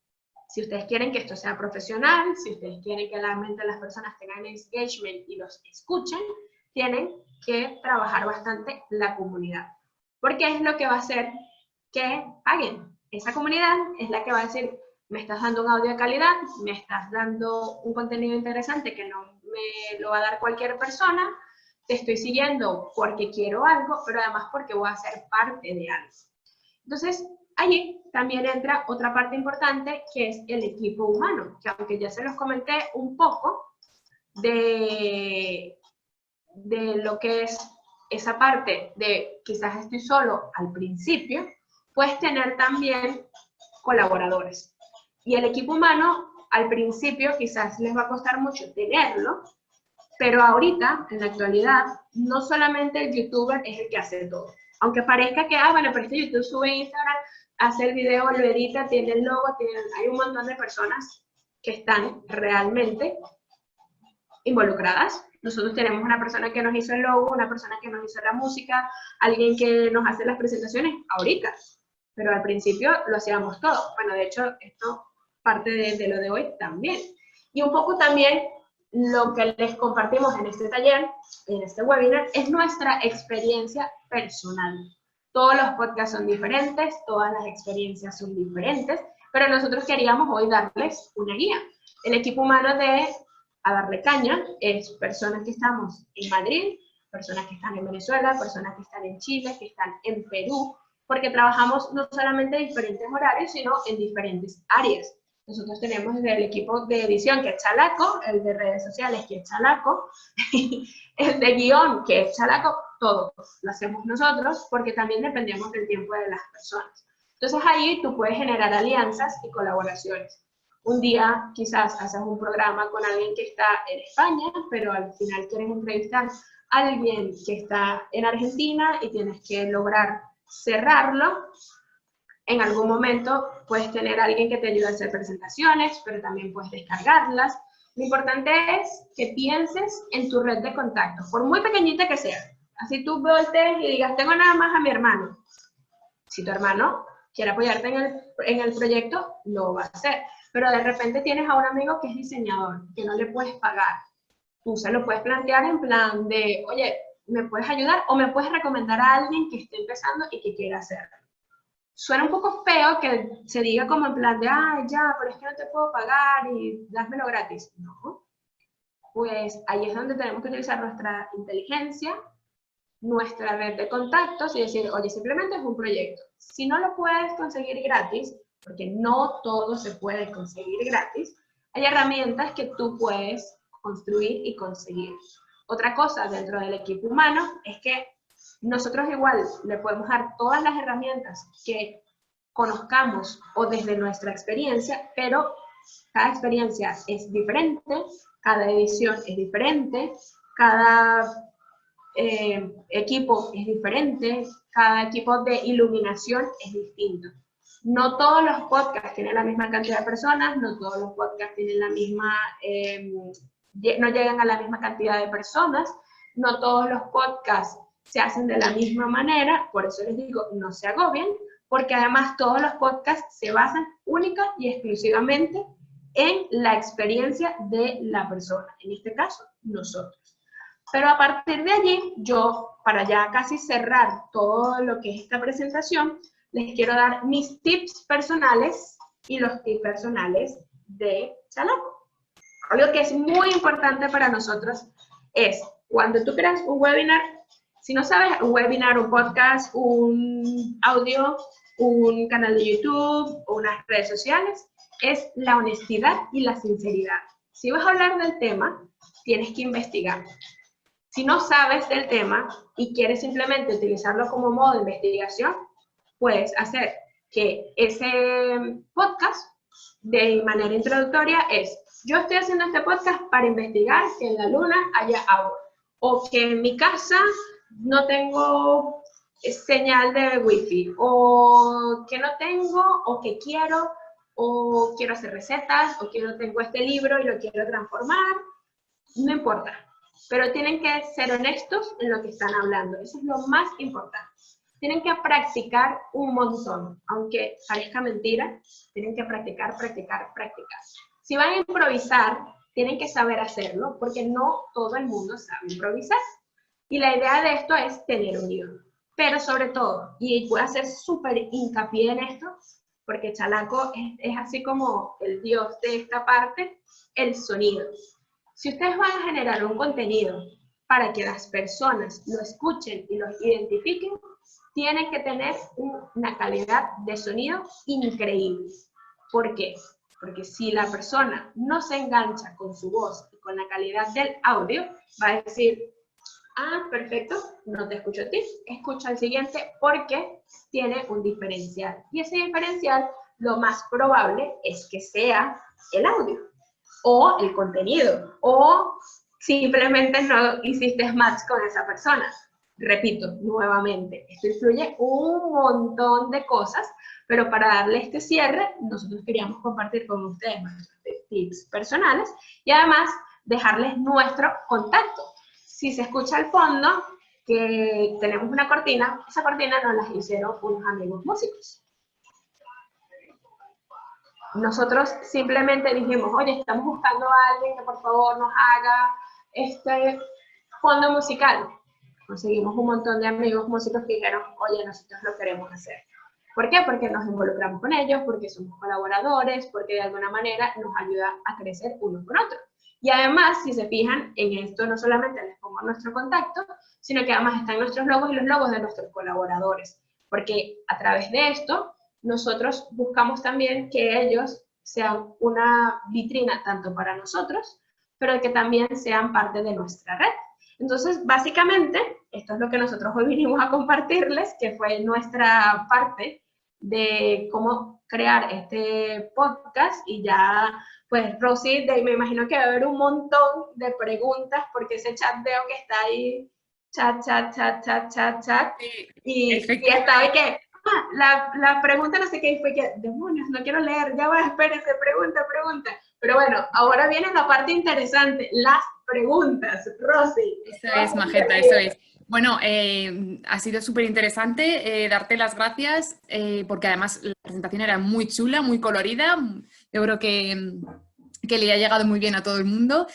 Si ustedes quieren que esto sea profesional, si ustedes quieren que realmente las personas tengan engagement y los escuchen, tienen que trabajar bastante la comunidad. Porque es lo que va a hacer que paguen. Esa comunidad es la que va a decir, me estás dando un audio de calidad, me estás dando un contenido interesante que no me lo va a dar cualquier persona, te estoy siguiendo porque quiero algo, pero además porque voy a ser parte de algo. Entonces, allí también entra otra parte importante, que es el equipo humano, que aunque ya se los comenté un poco de lo que es esa parte de quizás estoy solo al principio, puedes tener también colaboradores. Y el equipo humano, al principio, quizás les va a costar mucho tenerlo, pero ahorita, en la actualidad, no solamente el youtuber es el que hace todo. Aunque parezca que, bueno, pero este YouTube sube Instagram, hace el video, lo edita, tiene el logo, hay un montón de personas que están realmente involucradas. Nosotros tenemos una persona que nos hizo el logo, una persona que nos hizo la música, alguien que nos hace las presentaciones ahorita, pero al principio lo hacíamos todo. Bueno, de hecho, esto parte de lo de hoy también. Y un poco también lo que les compartimos en este taller, en este webinar, es nuestra experiencia personal. Todos los podcasts son diferentes, todas las experiencias son diferentes, pero nosotros queríamos hoy darles una guía. El equipo humano de A Darle Caña es personas que estamos en Madrid, personas que están en Venezuela, personas que están en Chile, que están en Perú, porque trabajamos no solamente en diferentes horarios, sino en diferentes áreas. Nosotros tenemos desde el equipo de edición, que es Chalaco, el de redes sociales, que es Chalaco, el de guión, que es Chalaco, todo lo hacemos nosotros, porque también dependemos del tiempo de las personas. Entonces ahí tú puedes generar alianzas y colaboraciones. Un día quizás haces un programa con alguien que está en España, pero al final quieres entrevistar a alguien que está en Argentina y tienes que lograr cerrarlo. En algún momento puedes tener a alguien que te ayude a hacer presentaciones, pero también puedes descargarlas. Lo importante es que pienses en tu red de contactos, por muy pequeñita que sea. Así tú voltees y digas, tengo nada más a mi hermano. Si tu hermano quiere apoyarte en el proyecto, lo va a hacer. Pero de repente tienes a un amigo que es diseñador, que no le puedes pagar. Tú se lo puedes plantear en plan de, oye, ¿me puedes ayudar? O me puedes recomendar a alguien que esté empezando y que quiera hacerlo. Suena un poco feo que se diga como en plan de, ay, ya, pero es que no te puedo pagar y dásmelo gratis. No. Pues ahí es donde tenemos que utilizar nuestra inteligencia, nuestra red de contactos y decir, oye, simplemente es un proyecto. Si no lo puedes conseguir gratis, porque no todo se puede conseguir gratis, hay herramientas que tú puedes construir y conseguir. Otra cosa dentro del equipo humano es que nosotros igual le podemos dar todas las herramientas que conozcamos o desde nuestra experiencia, pero cada experiencia es diferente, cada edición es diferente, cada equipo es diferente, cada equipo de iluminación es distinto. No todos los podcasts tienen la misma cantidad de personas, no todos los podcasts tienen la misma, no llegan a la misma cantidad de personas, no todos los podcasts se hacen de la misma manera, por eso les digo, no se agobien, porque además todos los podcasts se basan única y exclusivamente en la experiencia de la persona, en este caso, nosotros. Pero a partir de allí, yo, para ya casi cerrar todo lo que es esta presentación, les quiero dar mis tips personales y los tips personales de Chalaco. Algo que es muy importante para nosotros es, cuando tú creas un webinar, si no sabes, un webinar, un podcast, un audio, un canal de YouTube o unas redes sociales, es la honestidad y la sinceridad. Si vas a hablar del tema, tienes que investigar. Si no sabes del tema y quieres simplemente utilizarlo como modo de investigación, puedes hacer que ese podcast, de manera introductoria, es, yo estoy haciendo este podcast para investigar que en la luna haya agua, o que en mi casa no tengo señal de wifi, o que no tengo, o que quiero, o quiero hacer recetas, o tengo este libro y lo quiero transformar, no importa. Pero tienen que ser honestos en lo que están hablando, eso es lo más importante. Tienen que practicar un montón, aunque parezca mentira, tienen que practicar, practicar, practicar. Si van a improvisar, tienen que saber hacerlo, porque no todo el mundo sabe improvisar. Y la idea de esto es tener un guión. Pero sobre todo, y voy a hacer súper hincapié en esto, porque Chalaco es así como el dios de esta parte, el sonido. Si ustedes van a generar un contenido para que las personas lo escuchen y lo identifiquen, tienen que tener una calidad de sonido increíble. ¿Por qué? Porque si la persona no se engancha con su voz y con la calidad del audio, va a decir, ah, perfecto, no te escucho a ti, escucha al siguiente porque tiene un diferencial. Y ese diferencial, lo más probable es que sea el audio, o el contenido, o simplemente no hiciste match con esa persona. Repito, nuevamente, esto influye un montón de cosas, pero para darle este cierre, nosotros queríamos compartir con ustedes nuestros tips personales y además dejarles nuestro contacto. Si se escucha al fondo que tenemos una cortina, esa cortina nos la hicieron unos amigos músicos. Nosotros simplemente dijimos, oye, estamos buscando a alguien que por favor nos haga este fondo musical. conseguimos un montón de amigos músicos que dijeron, oye, nosotros lo queremos hacer. ¿Por qué? Porque nos involucramos con ellos, porque somos colaboradores, porque de alguna manera nos ayuda a crecer uno con otro. Y además, si se fijan en esto, no solamente les pongo nuestro contacto, sino que además están nuestros logos y los logos de nuestros colaboradores. Porque a través de esto, nosotros buscamos también que ellos sean una vitrina tanto para nosotros, pero que también sean parte de nuestra red. Entonces, básicamente, esto es lo que nosotros hoy vinimos a compartirles, que fue nuestra parte de cómo crear este podcast. Y ya, pues, Rosy, me imagino que va a haber un montón de preguntas, porque ese chat veo que está ahí, chat, y está ahí que, la pregunta no sé qué, y fue que, demonios, no quiero leer, ya va, espérense, pregunta. Pero bueno, ahora viene la parte interesante, las preguntas, Rosy. Eso es, Magenta, eso es. Bueno, ha sido súper interesante darte las gracias, porque además la presentación era muy chula, muy colorida. Yo creo que le ha llegado muy bien a todo el mundo.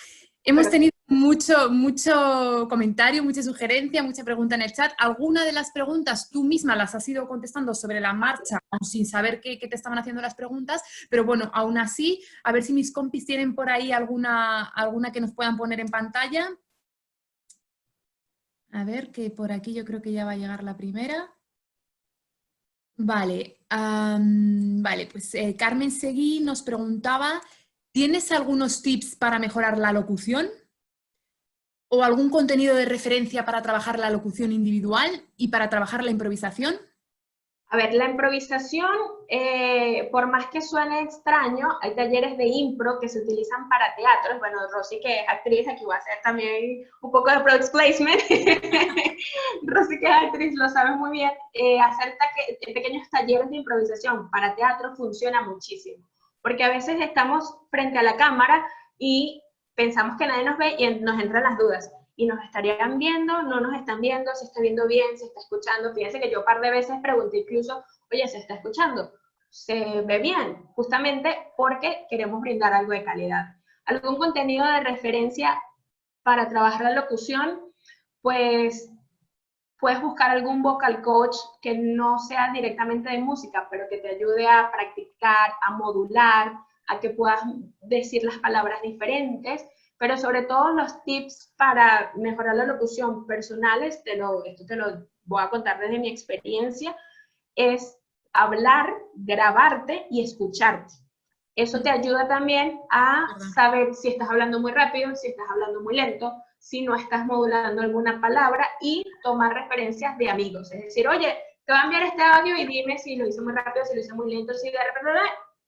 Hemos tenido mucho comentario, mucha sugerencia, mucha pregunta en el chat. ¿Alguna de las preguntas tú misma las has ido contestando sobre la marcha, aún sin saber que te estaban haciendo las preguntas? Pero bueno, aún así, a ver si mis compis tienen por ahí alguna que nos puedan poner en pantalla. A ver, que por aquí yo creo que ya va a llegar la primera. Vale, vale, pues Carmen Seguí nos preguntaba, ¿tienes algunos tips para mejorar la locución? ¿O algún contenido de referencia para trabajar la locución individual y para trabajar la improvisación? A ver, la improvisación, por más que suene extraño, hay talleres de impro que se utilizan para teatros. Bueno, Rosy, que es actriz, aquí va a hacer también un poco de product placement. Rosy, que es actriz, lo sabe muy bien. Hacer pequeños talleres de improvisación para teatro funciona muchísimo. Porque a veces estamos frente a la cámara y pensamos que nadie nos ve y nos entran las dudas. Y nos estarían viendo, no nos están viendo, se está viendo bien, se está escuchando. Fíjense que yo un par de veces pregunté incluso, oye, ¿se está escuchando? ¿Se ve bien? Justamente porque queremos brindar algo de calidad. ¿Algún contenido de referencia para trabajar la locución? Pues puedes buscar algún vocal coach que no sea directamente de música, pero que te ayude a practicar, a modular, a que puedas decir las palabras diferentes. Pero sobre todo los tips para mejorar la locución personales, esto te lo voy a contar desde mi experiencia, es hablar, grabarte y escucharte. Eso te ayuda también a saber si estás hablando muy rápido, si estás hablando muy lento, si no estás modulando alguna palabra, y tomar referencias de amigos. Es decir, oye, te voy a enviar este audio y dime si lo hice muy rápido, si lo hice muy lento, si de repente,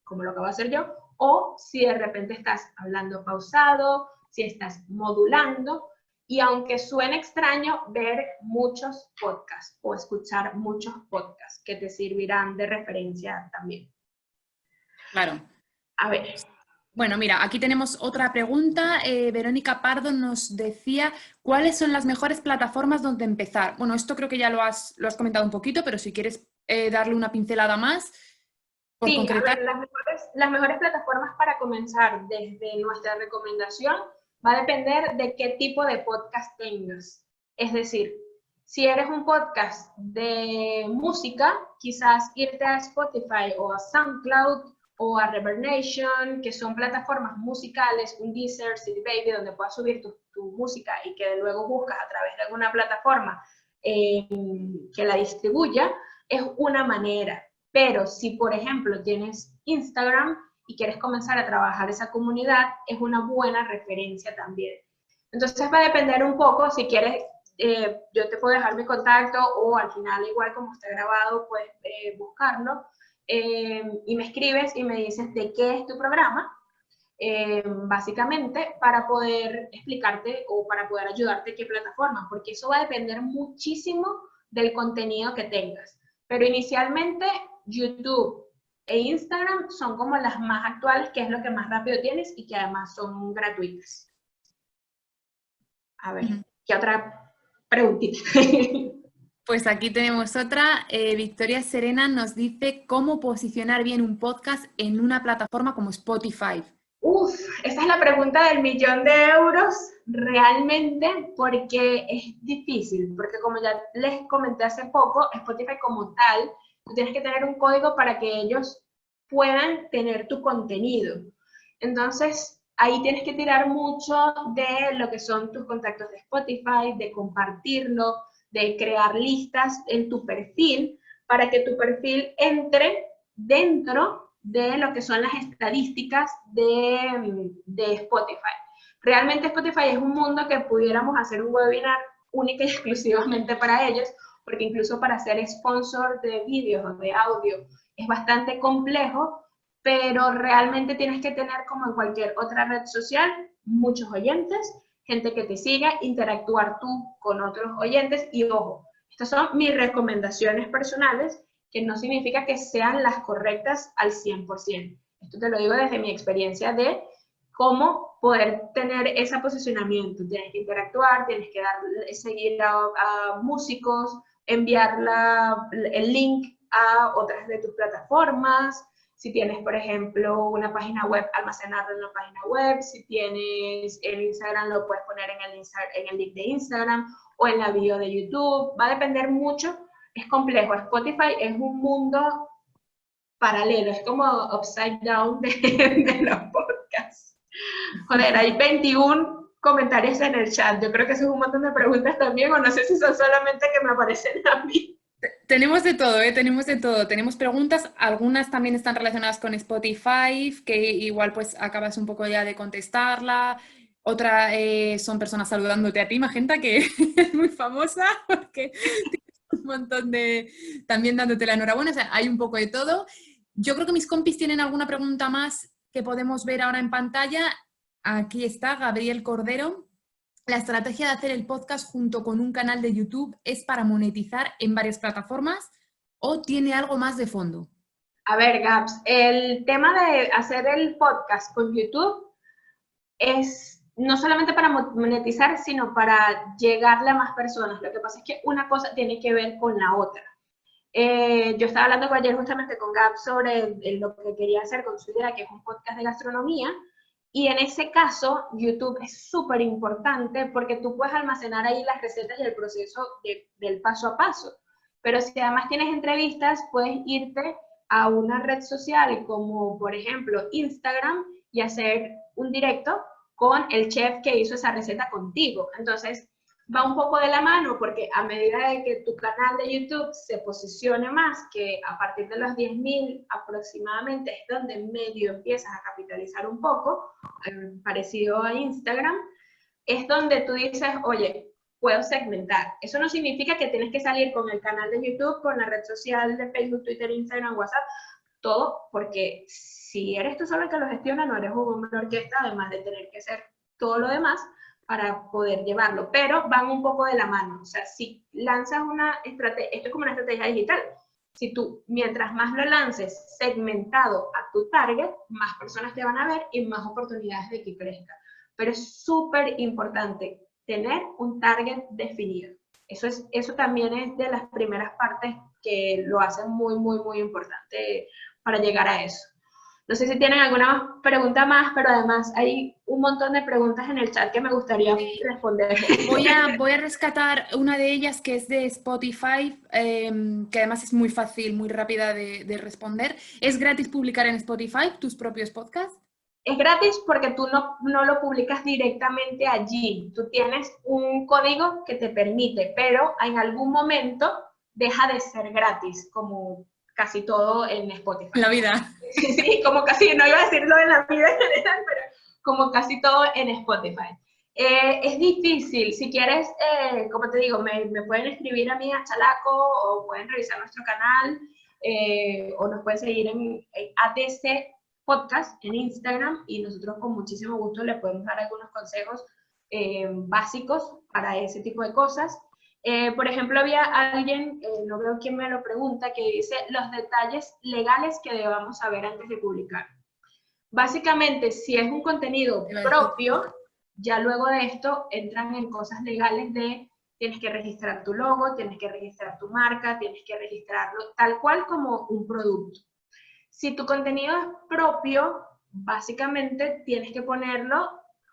como lo acabo de hacer yo, o si de repente estás hablando pausado, si estás modulando. Y aunque suene extraño, ver muchos podcasts o escuchar muchos podcasts que te servirán de referencia también. Claro. A ver. Bueno, mira, aquí tenemos otra pregunta. Verónica Pardo nos decía, ¿cuáles son las mejores plataformas donde empezar? Bueno, esto creo que ya lo has comentado un poquito, pero si quieres darle una pincelada más, por sí, concretar. A ver, las mejores plataformas para comenzar desde nuestra recomendación va a depender de qué tipo de podcast tengas. Es decir, si eres un podcast de música, quizás irte a Spotify o a SoundCloud o a Reverb Nation, que son plataformas musicales, un Deezer, CD Baby, donde puedas subir tu música y que luego buscas a través de alguna plataforma que la distribuya, es una manera. Pero si, por ejemplo, tienes Instagram y quieres comenzar a trabajar esa comunidad, es una buena referencia también. Entonces va a depender un poco, si quieres, yo te puedo dejar mi contacto, o al final, igual como está grabado, puedes buscarlo, y me escribes y me dices de qué es tu programa, básicamente, para poder explicarte o para poder ayudarte qué plataforma, porque eso va a depender muchísimo del contenido que tengas. Pero inicialmente, YouTube e Instagram son como las más actuales, que es lo que más rápido tienes y que además son gratuitas. A ver, ¿qué otra preguntita? Pues aquí tenemos otra. Victoria Serena nos dice cómo posicionar bien un podcast en una plataforma como Spotify. Esa es la pregunta del millón de euros, realmente, porque es difícil, porque como ya les comenté hace poco, Spotify como tal, tú tienes que tener un código para que ellos puedan tener tu contenido. Entonces, ahí tienes que tirar mucho de lo que son tus contactos de Spotify, de compartirlo, de crear listas en tu perfil, para que tu perfil entre dentro de lo que son las estadísticas de Spotify. Realmente Spotify es un mundo que pudiéramos hacer un webinar única y exclusivamente para ellos, porque incluso para ser sponsor de vídeos o de audio es bastante complejo, pero realmente tienes que tener, como en cualquier otra red social, muchos oyentes, gente que te siga, interactuar tú con otros oyentes y ojo, estas son mis recomendaciones personales, que no significa que sean las correctas al 100%. Esto te lo digo desde mi experiencia de cómo poder tener ese posicionamiento. Tienes que interactuar, tienes que seguir a músicos, enviar el link a otras de tus plataformas. Si tienes, por ejemplo, una página web, almacenarlo en la página web. Si tienes el Instagram, lo puedes poner en el link de Instagram o en la bio de YouTube. Va a depender mucho. Es complejo. Spotify es un mundo paralelo, es como upside down de los podcasts. Joder, hay 21 comentarios en el chat. Yo creo que eso es un montón de preguntas también, o no sé si son solamente que me aparecen a mí. Tenemos de todo, tenemos de todo. Tenemos preguntas, algunas también están relacionadas con Spotify, que igual pues acabas un poco ya de contestarla. Otra son personas saludándote a ti, Magenta, que es muy famosa, porque tienes un montón de... también dándote la enhorabuena, o sea, hay un poco de todo. Yo creo que mis compis tienen alguna pregunta más que podemos ver ahora en pantalla. Aquí está Gabriel Cordero. La estrategia de hacer el podcast junto con un canal de YouTube es para monetizar en varias plataformas o tiene algo más de fondo. A ver, Gabs, el tema de hacer el podcast con YouTube es no solamente para monetizar, sino para llegarle a más personas. Lo que pasa es que una cosa tiene que ver con la otra. Yo estaba hablando ayer justamente con Gabs sobre lo que quería hacer con su idea, que es un podcast de gastronomía, y en ese caso, YouTube es súper importante porque tú puedes almacenar ahí las recetas y el proceso del paso a paso. Pero si además tienes entrevistas, puedes irte a una red social como, por ejemplo, Instagram y hacer un directo con el chef que hizo esa receta contigo. Entonces, va un poco de la mano porque a medida de que tu canal de YouTube se posicione más, que a partir de los 10.000 aproximadamente es donde medio empiezas a capitalizar un poco, parecido a Instagram, es donde tú dices, oye, puedo segmentar. Eso no significa que tienes que salir con el canal de YouTube, con la red social de Facebook, Twitter, Instagram, WhatsApp, todo, porque si eres tú solo el que lo gestiona, no eres una orquesta, además de tener que hacer todo lo demás para poder llevarlo, pero van un poco de la mano. O sea, si lanzas una estrategia, esto es como una estrategia digital, si tú, mientras más lo lances segmentado a tu target, más personas te van a ver y más oportunidades de que crezca. Pero es súper importante tener un target definido. Eso también es de las primeras partes que lo hacen muy, muy, muy importante para llegar a eso. No sé si tienen alguna pregunta más, pero además hay un montón de preguntas en el chat que me gustaría responder. Voy a rescatar una de ellas que es de Spotify, que además es muy fácil, muy rápida de responder. ¿Es gratis publicar en Spotify tus propios podcasts? Es gratis porque tú no lo publicas directamente allí. Tú tienes un código que te permite, pero en algún momento deja de ser gratis, como casi todo en Spotify. La vida. Sí, como casi, no iba a decirlo en la vida en general, pero como casi todo en Spotify. Es difícil, si quieres, como te digo, me pueden escribir a mí a Chalaco o pueden revisar nuestro canal o nos pueden seguir en ADC Podcast en Instagram y nosotros con muchísimo gusto le podemos dar algunos consejos básicos para ese tipo de cosas. Por ejemplo, había alguien, no veo quién me lo pregunta, que dice los detalles legales que debamos saber antes de publicar. Básicamente, si es un contenido propio, ya luego de esto entran en cosas legales de tienes que registrar tu logo, tienes que registrar tu marca, tienes que registrarlo tal cual como un producto. Si tu contenido es propio, básicamente tienes que ponerlo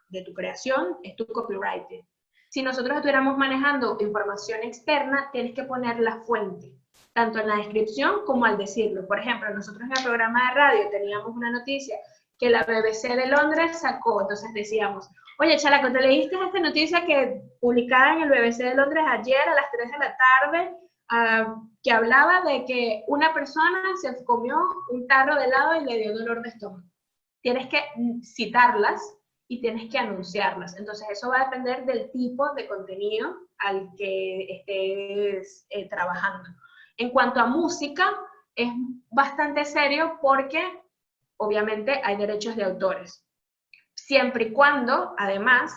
de tu creación, es tu copyright. Si nosotros estuviéramos manejando información externa, tienes que poner la fuente, tanto en la descripción como al decirlo. Por ejemplo, nosotros en el programa de radio teníamos una noticia que la BBC de Londres sacó, entonces decíamos, oye, Chalaco, ¿te leíste esta noticia que publicada en el BBC de Londres ayer a las 3 de la tarde, que hablaba de que una persona se comió un tarro de helado y le dio dolor de estómago? Tienes que citarlas y tienes que anunciarlas. Entonces eso va a depender del tipo de contenido al que estés trabajando. En cuanto a música, es bastante serio porque obviamente hay derechos de autores. Siempre y cuando, además,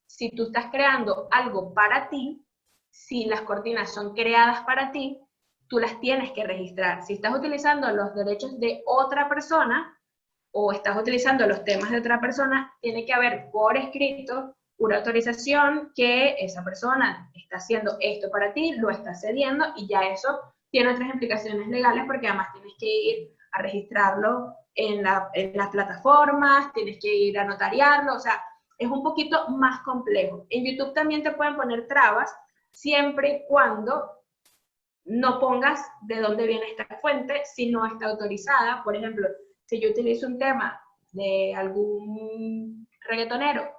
si tú estás creando algo para ti, si las cortinas son creadas para ti, tú las tienes que registrar. Si estás utilizando los derechos de otra persona, o estás utilizando los temas de otra persona, tiene que haber por escrito una autorización que esa persona está haciendo esto para ti, lo está cediendo, y ya eso tiene otras implicaciones legales porque además tienes que ir a registrarlo en las plataformas, tienes que ir a notariarlo, o sea, es un poquito más complejo. En YouTube también te pueden poner trabas, siempre y cuando no pongas de dónde viene esta fuente, si no está autorizada. Por ejemplo, si yo utilizo un tema de algún reggaetonero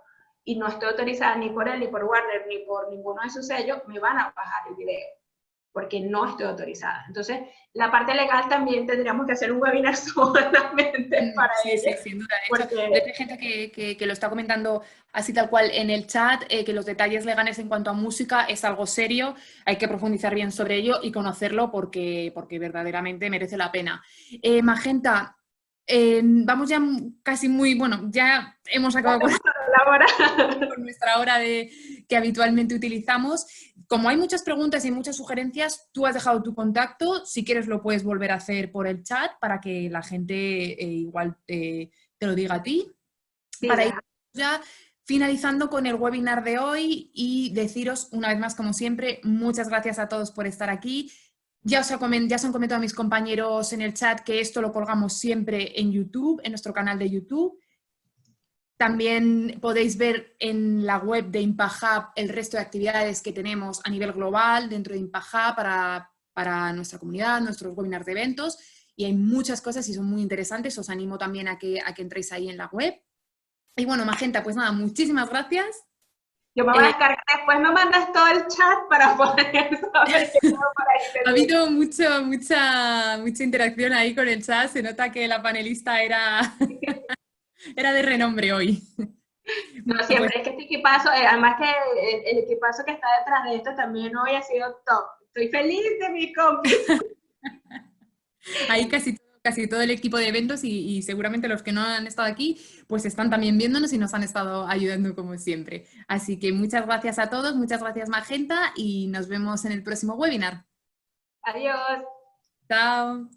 y no estoy autorizada ni por él, ni por Warner, ni por ninguno de sus sellos, me van a bajar el video, porque no estoy autorizada. Entonces, la parte legal también tendríamos que hacer un webinar solamente para ello. Sí, sin duda. De hecho, hay gente que lo está comentando así tal cual en el chat, que los detalles legales en cuanto a música es algo serio, hay que profundizar bien sobre ello y conocerlo porque verdaderamente merece la pena. Magenta, vamos ya casi muy, bueno, ya hemos acabado con nuestra hora que habitualmente utilizamos. Como hay muchas preguntas y muchas sugerencias, tú has dejado tu contacto, si quieres lo puedes volver a hacer por el chat para que la gente igual te lo diga a ti. Sí, para ir ya finalizando con el webinar de hoy y deciros una vez más, como siempre, muchas gracias a todos por estar aquí. Ya se han comentado mis compañeros en el chat que esto lo colgamos siempre en YouTube, en nuestro canal de YouTube. También podéis ver en la web de Impact Hub el resto de actividades que tenemos a nivel global dentro de Impact Hub para nuestra comunidad, nuestros webinars de eventos, y hay muchas cosas y son muy interesantes. Os animo también a que entréis ahí en la web. Y bueno, Magenta, pues nada, muchísimas gracias. Yo me voy a descargar, después me mandas todo el chat para poder saber qué tengo para ir. Ha habido mucha interacción ahí con el chat, se nota que la panelista era de renombre hoy. No, siempre es que este equipazo, además que el equipazo que está detrás de esto también hoy ha sido top. Estoy feliz de mi compi. Ahí casi todo el equipo de eventos y seguramente los que no han estado aquí, pues están también viéndonos y nos han estado ayudando como siempre. Así que muchas gracias a todos, muchas gracias Magenta y nos vemos en el próximo webinar. Adiós. Chao.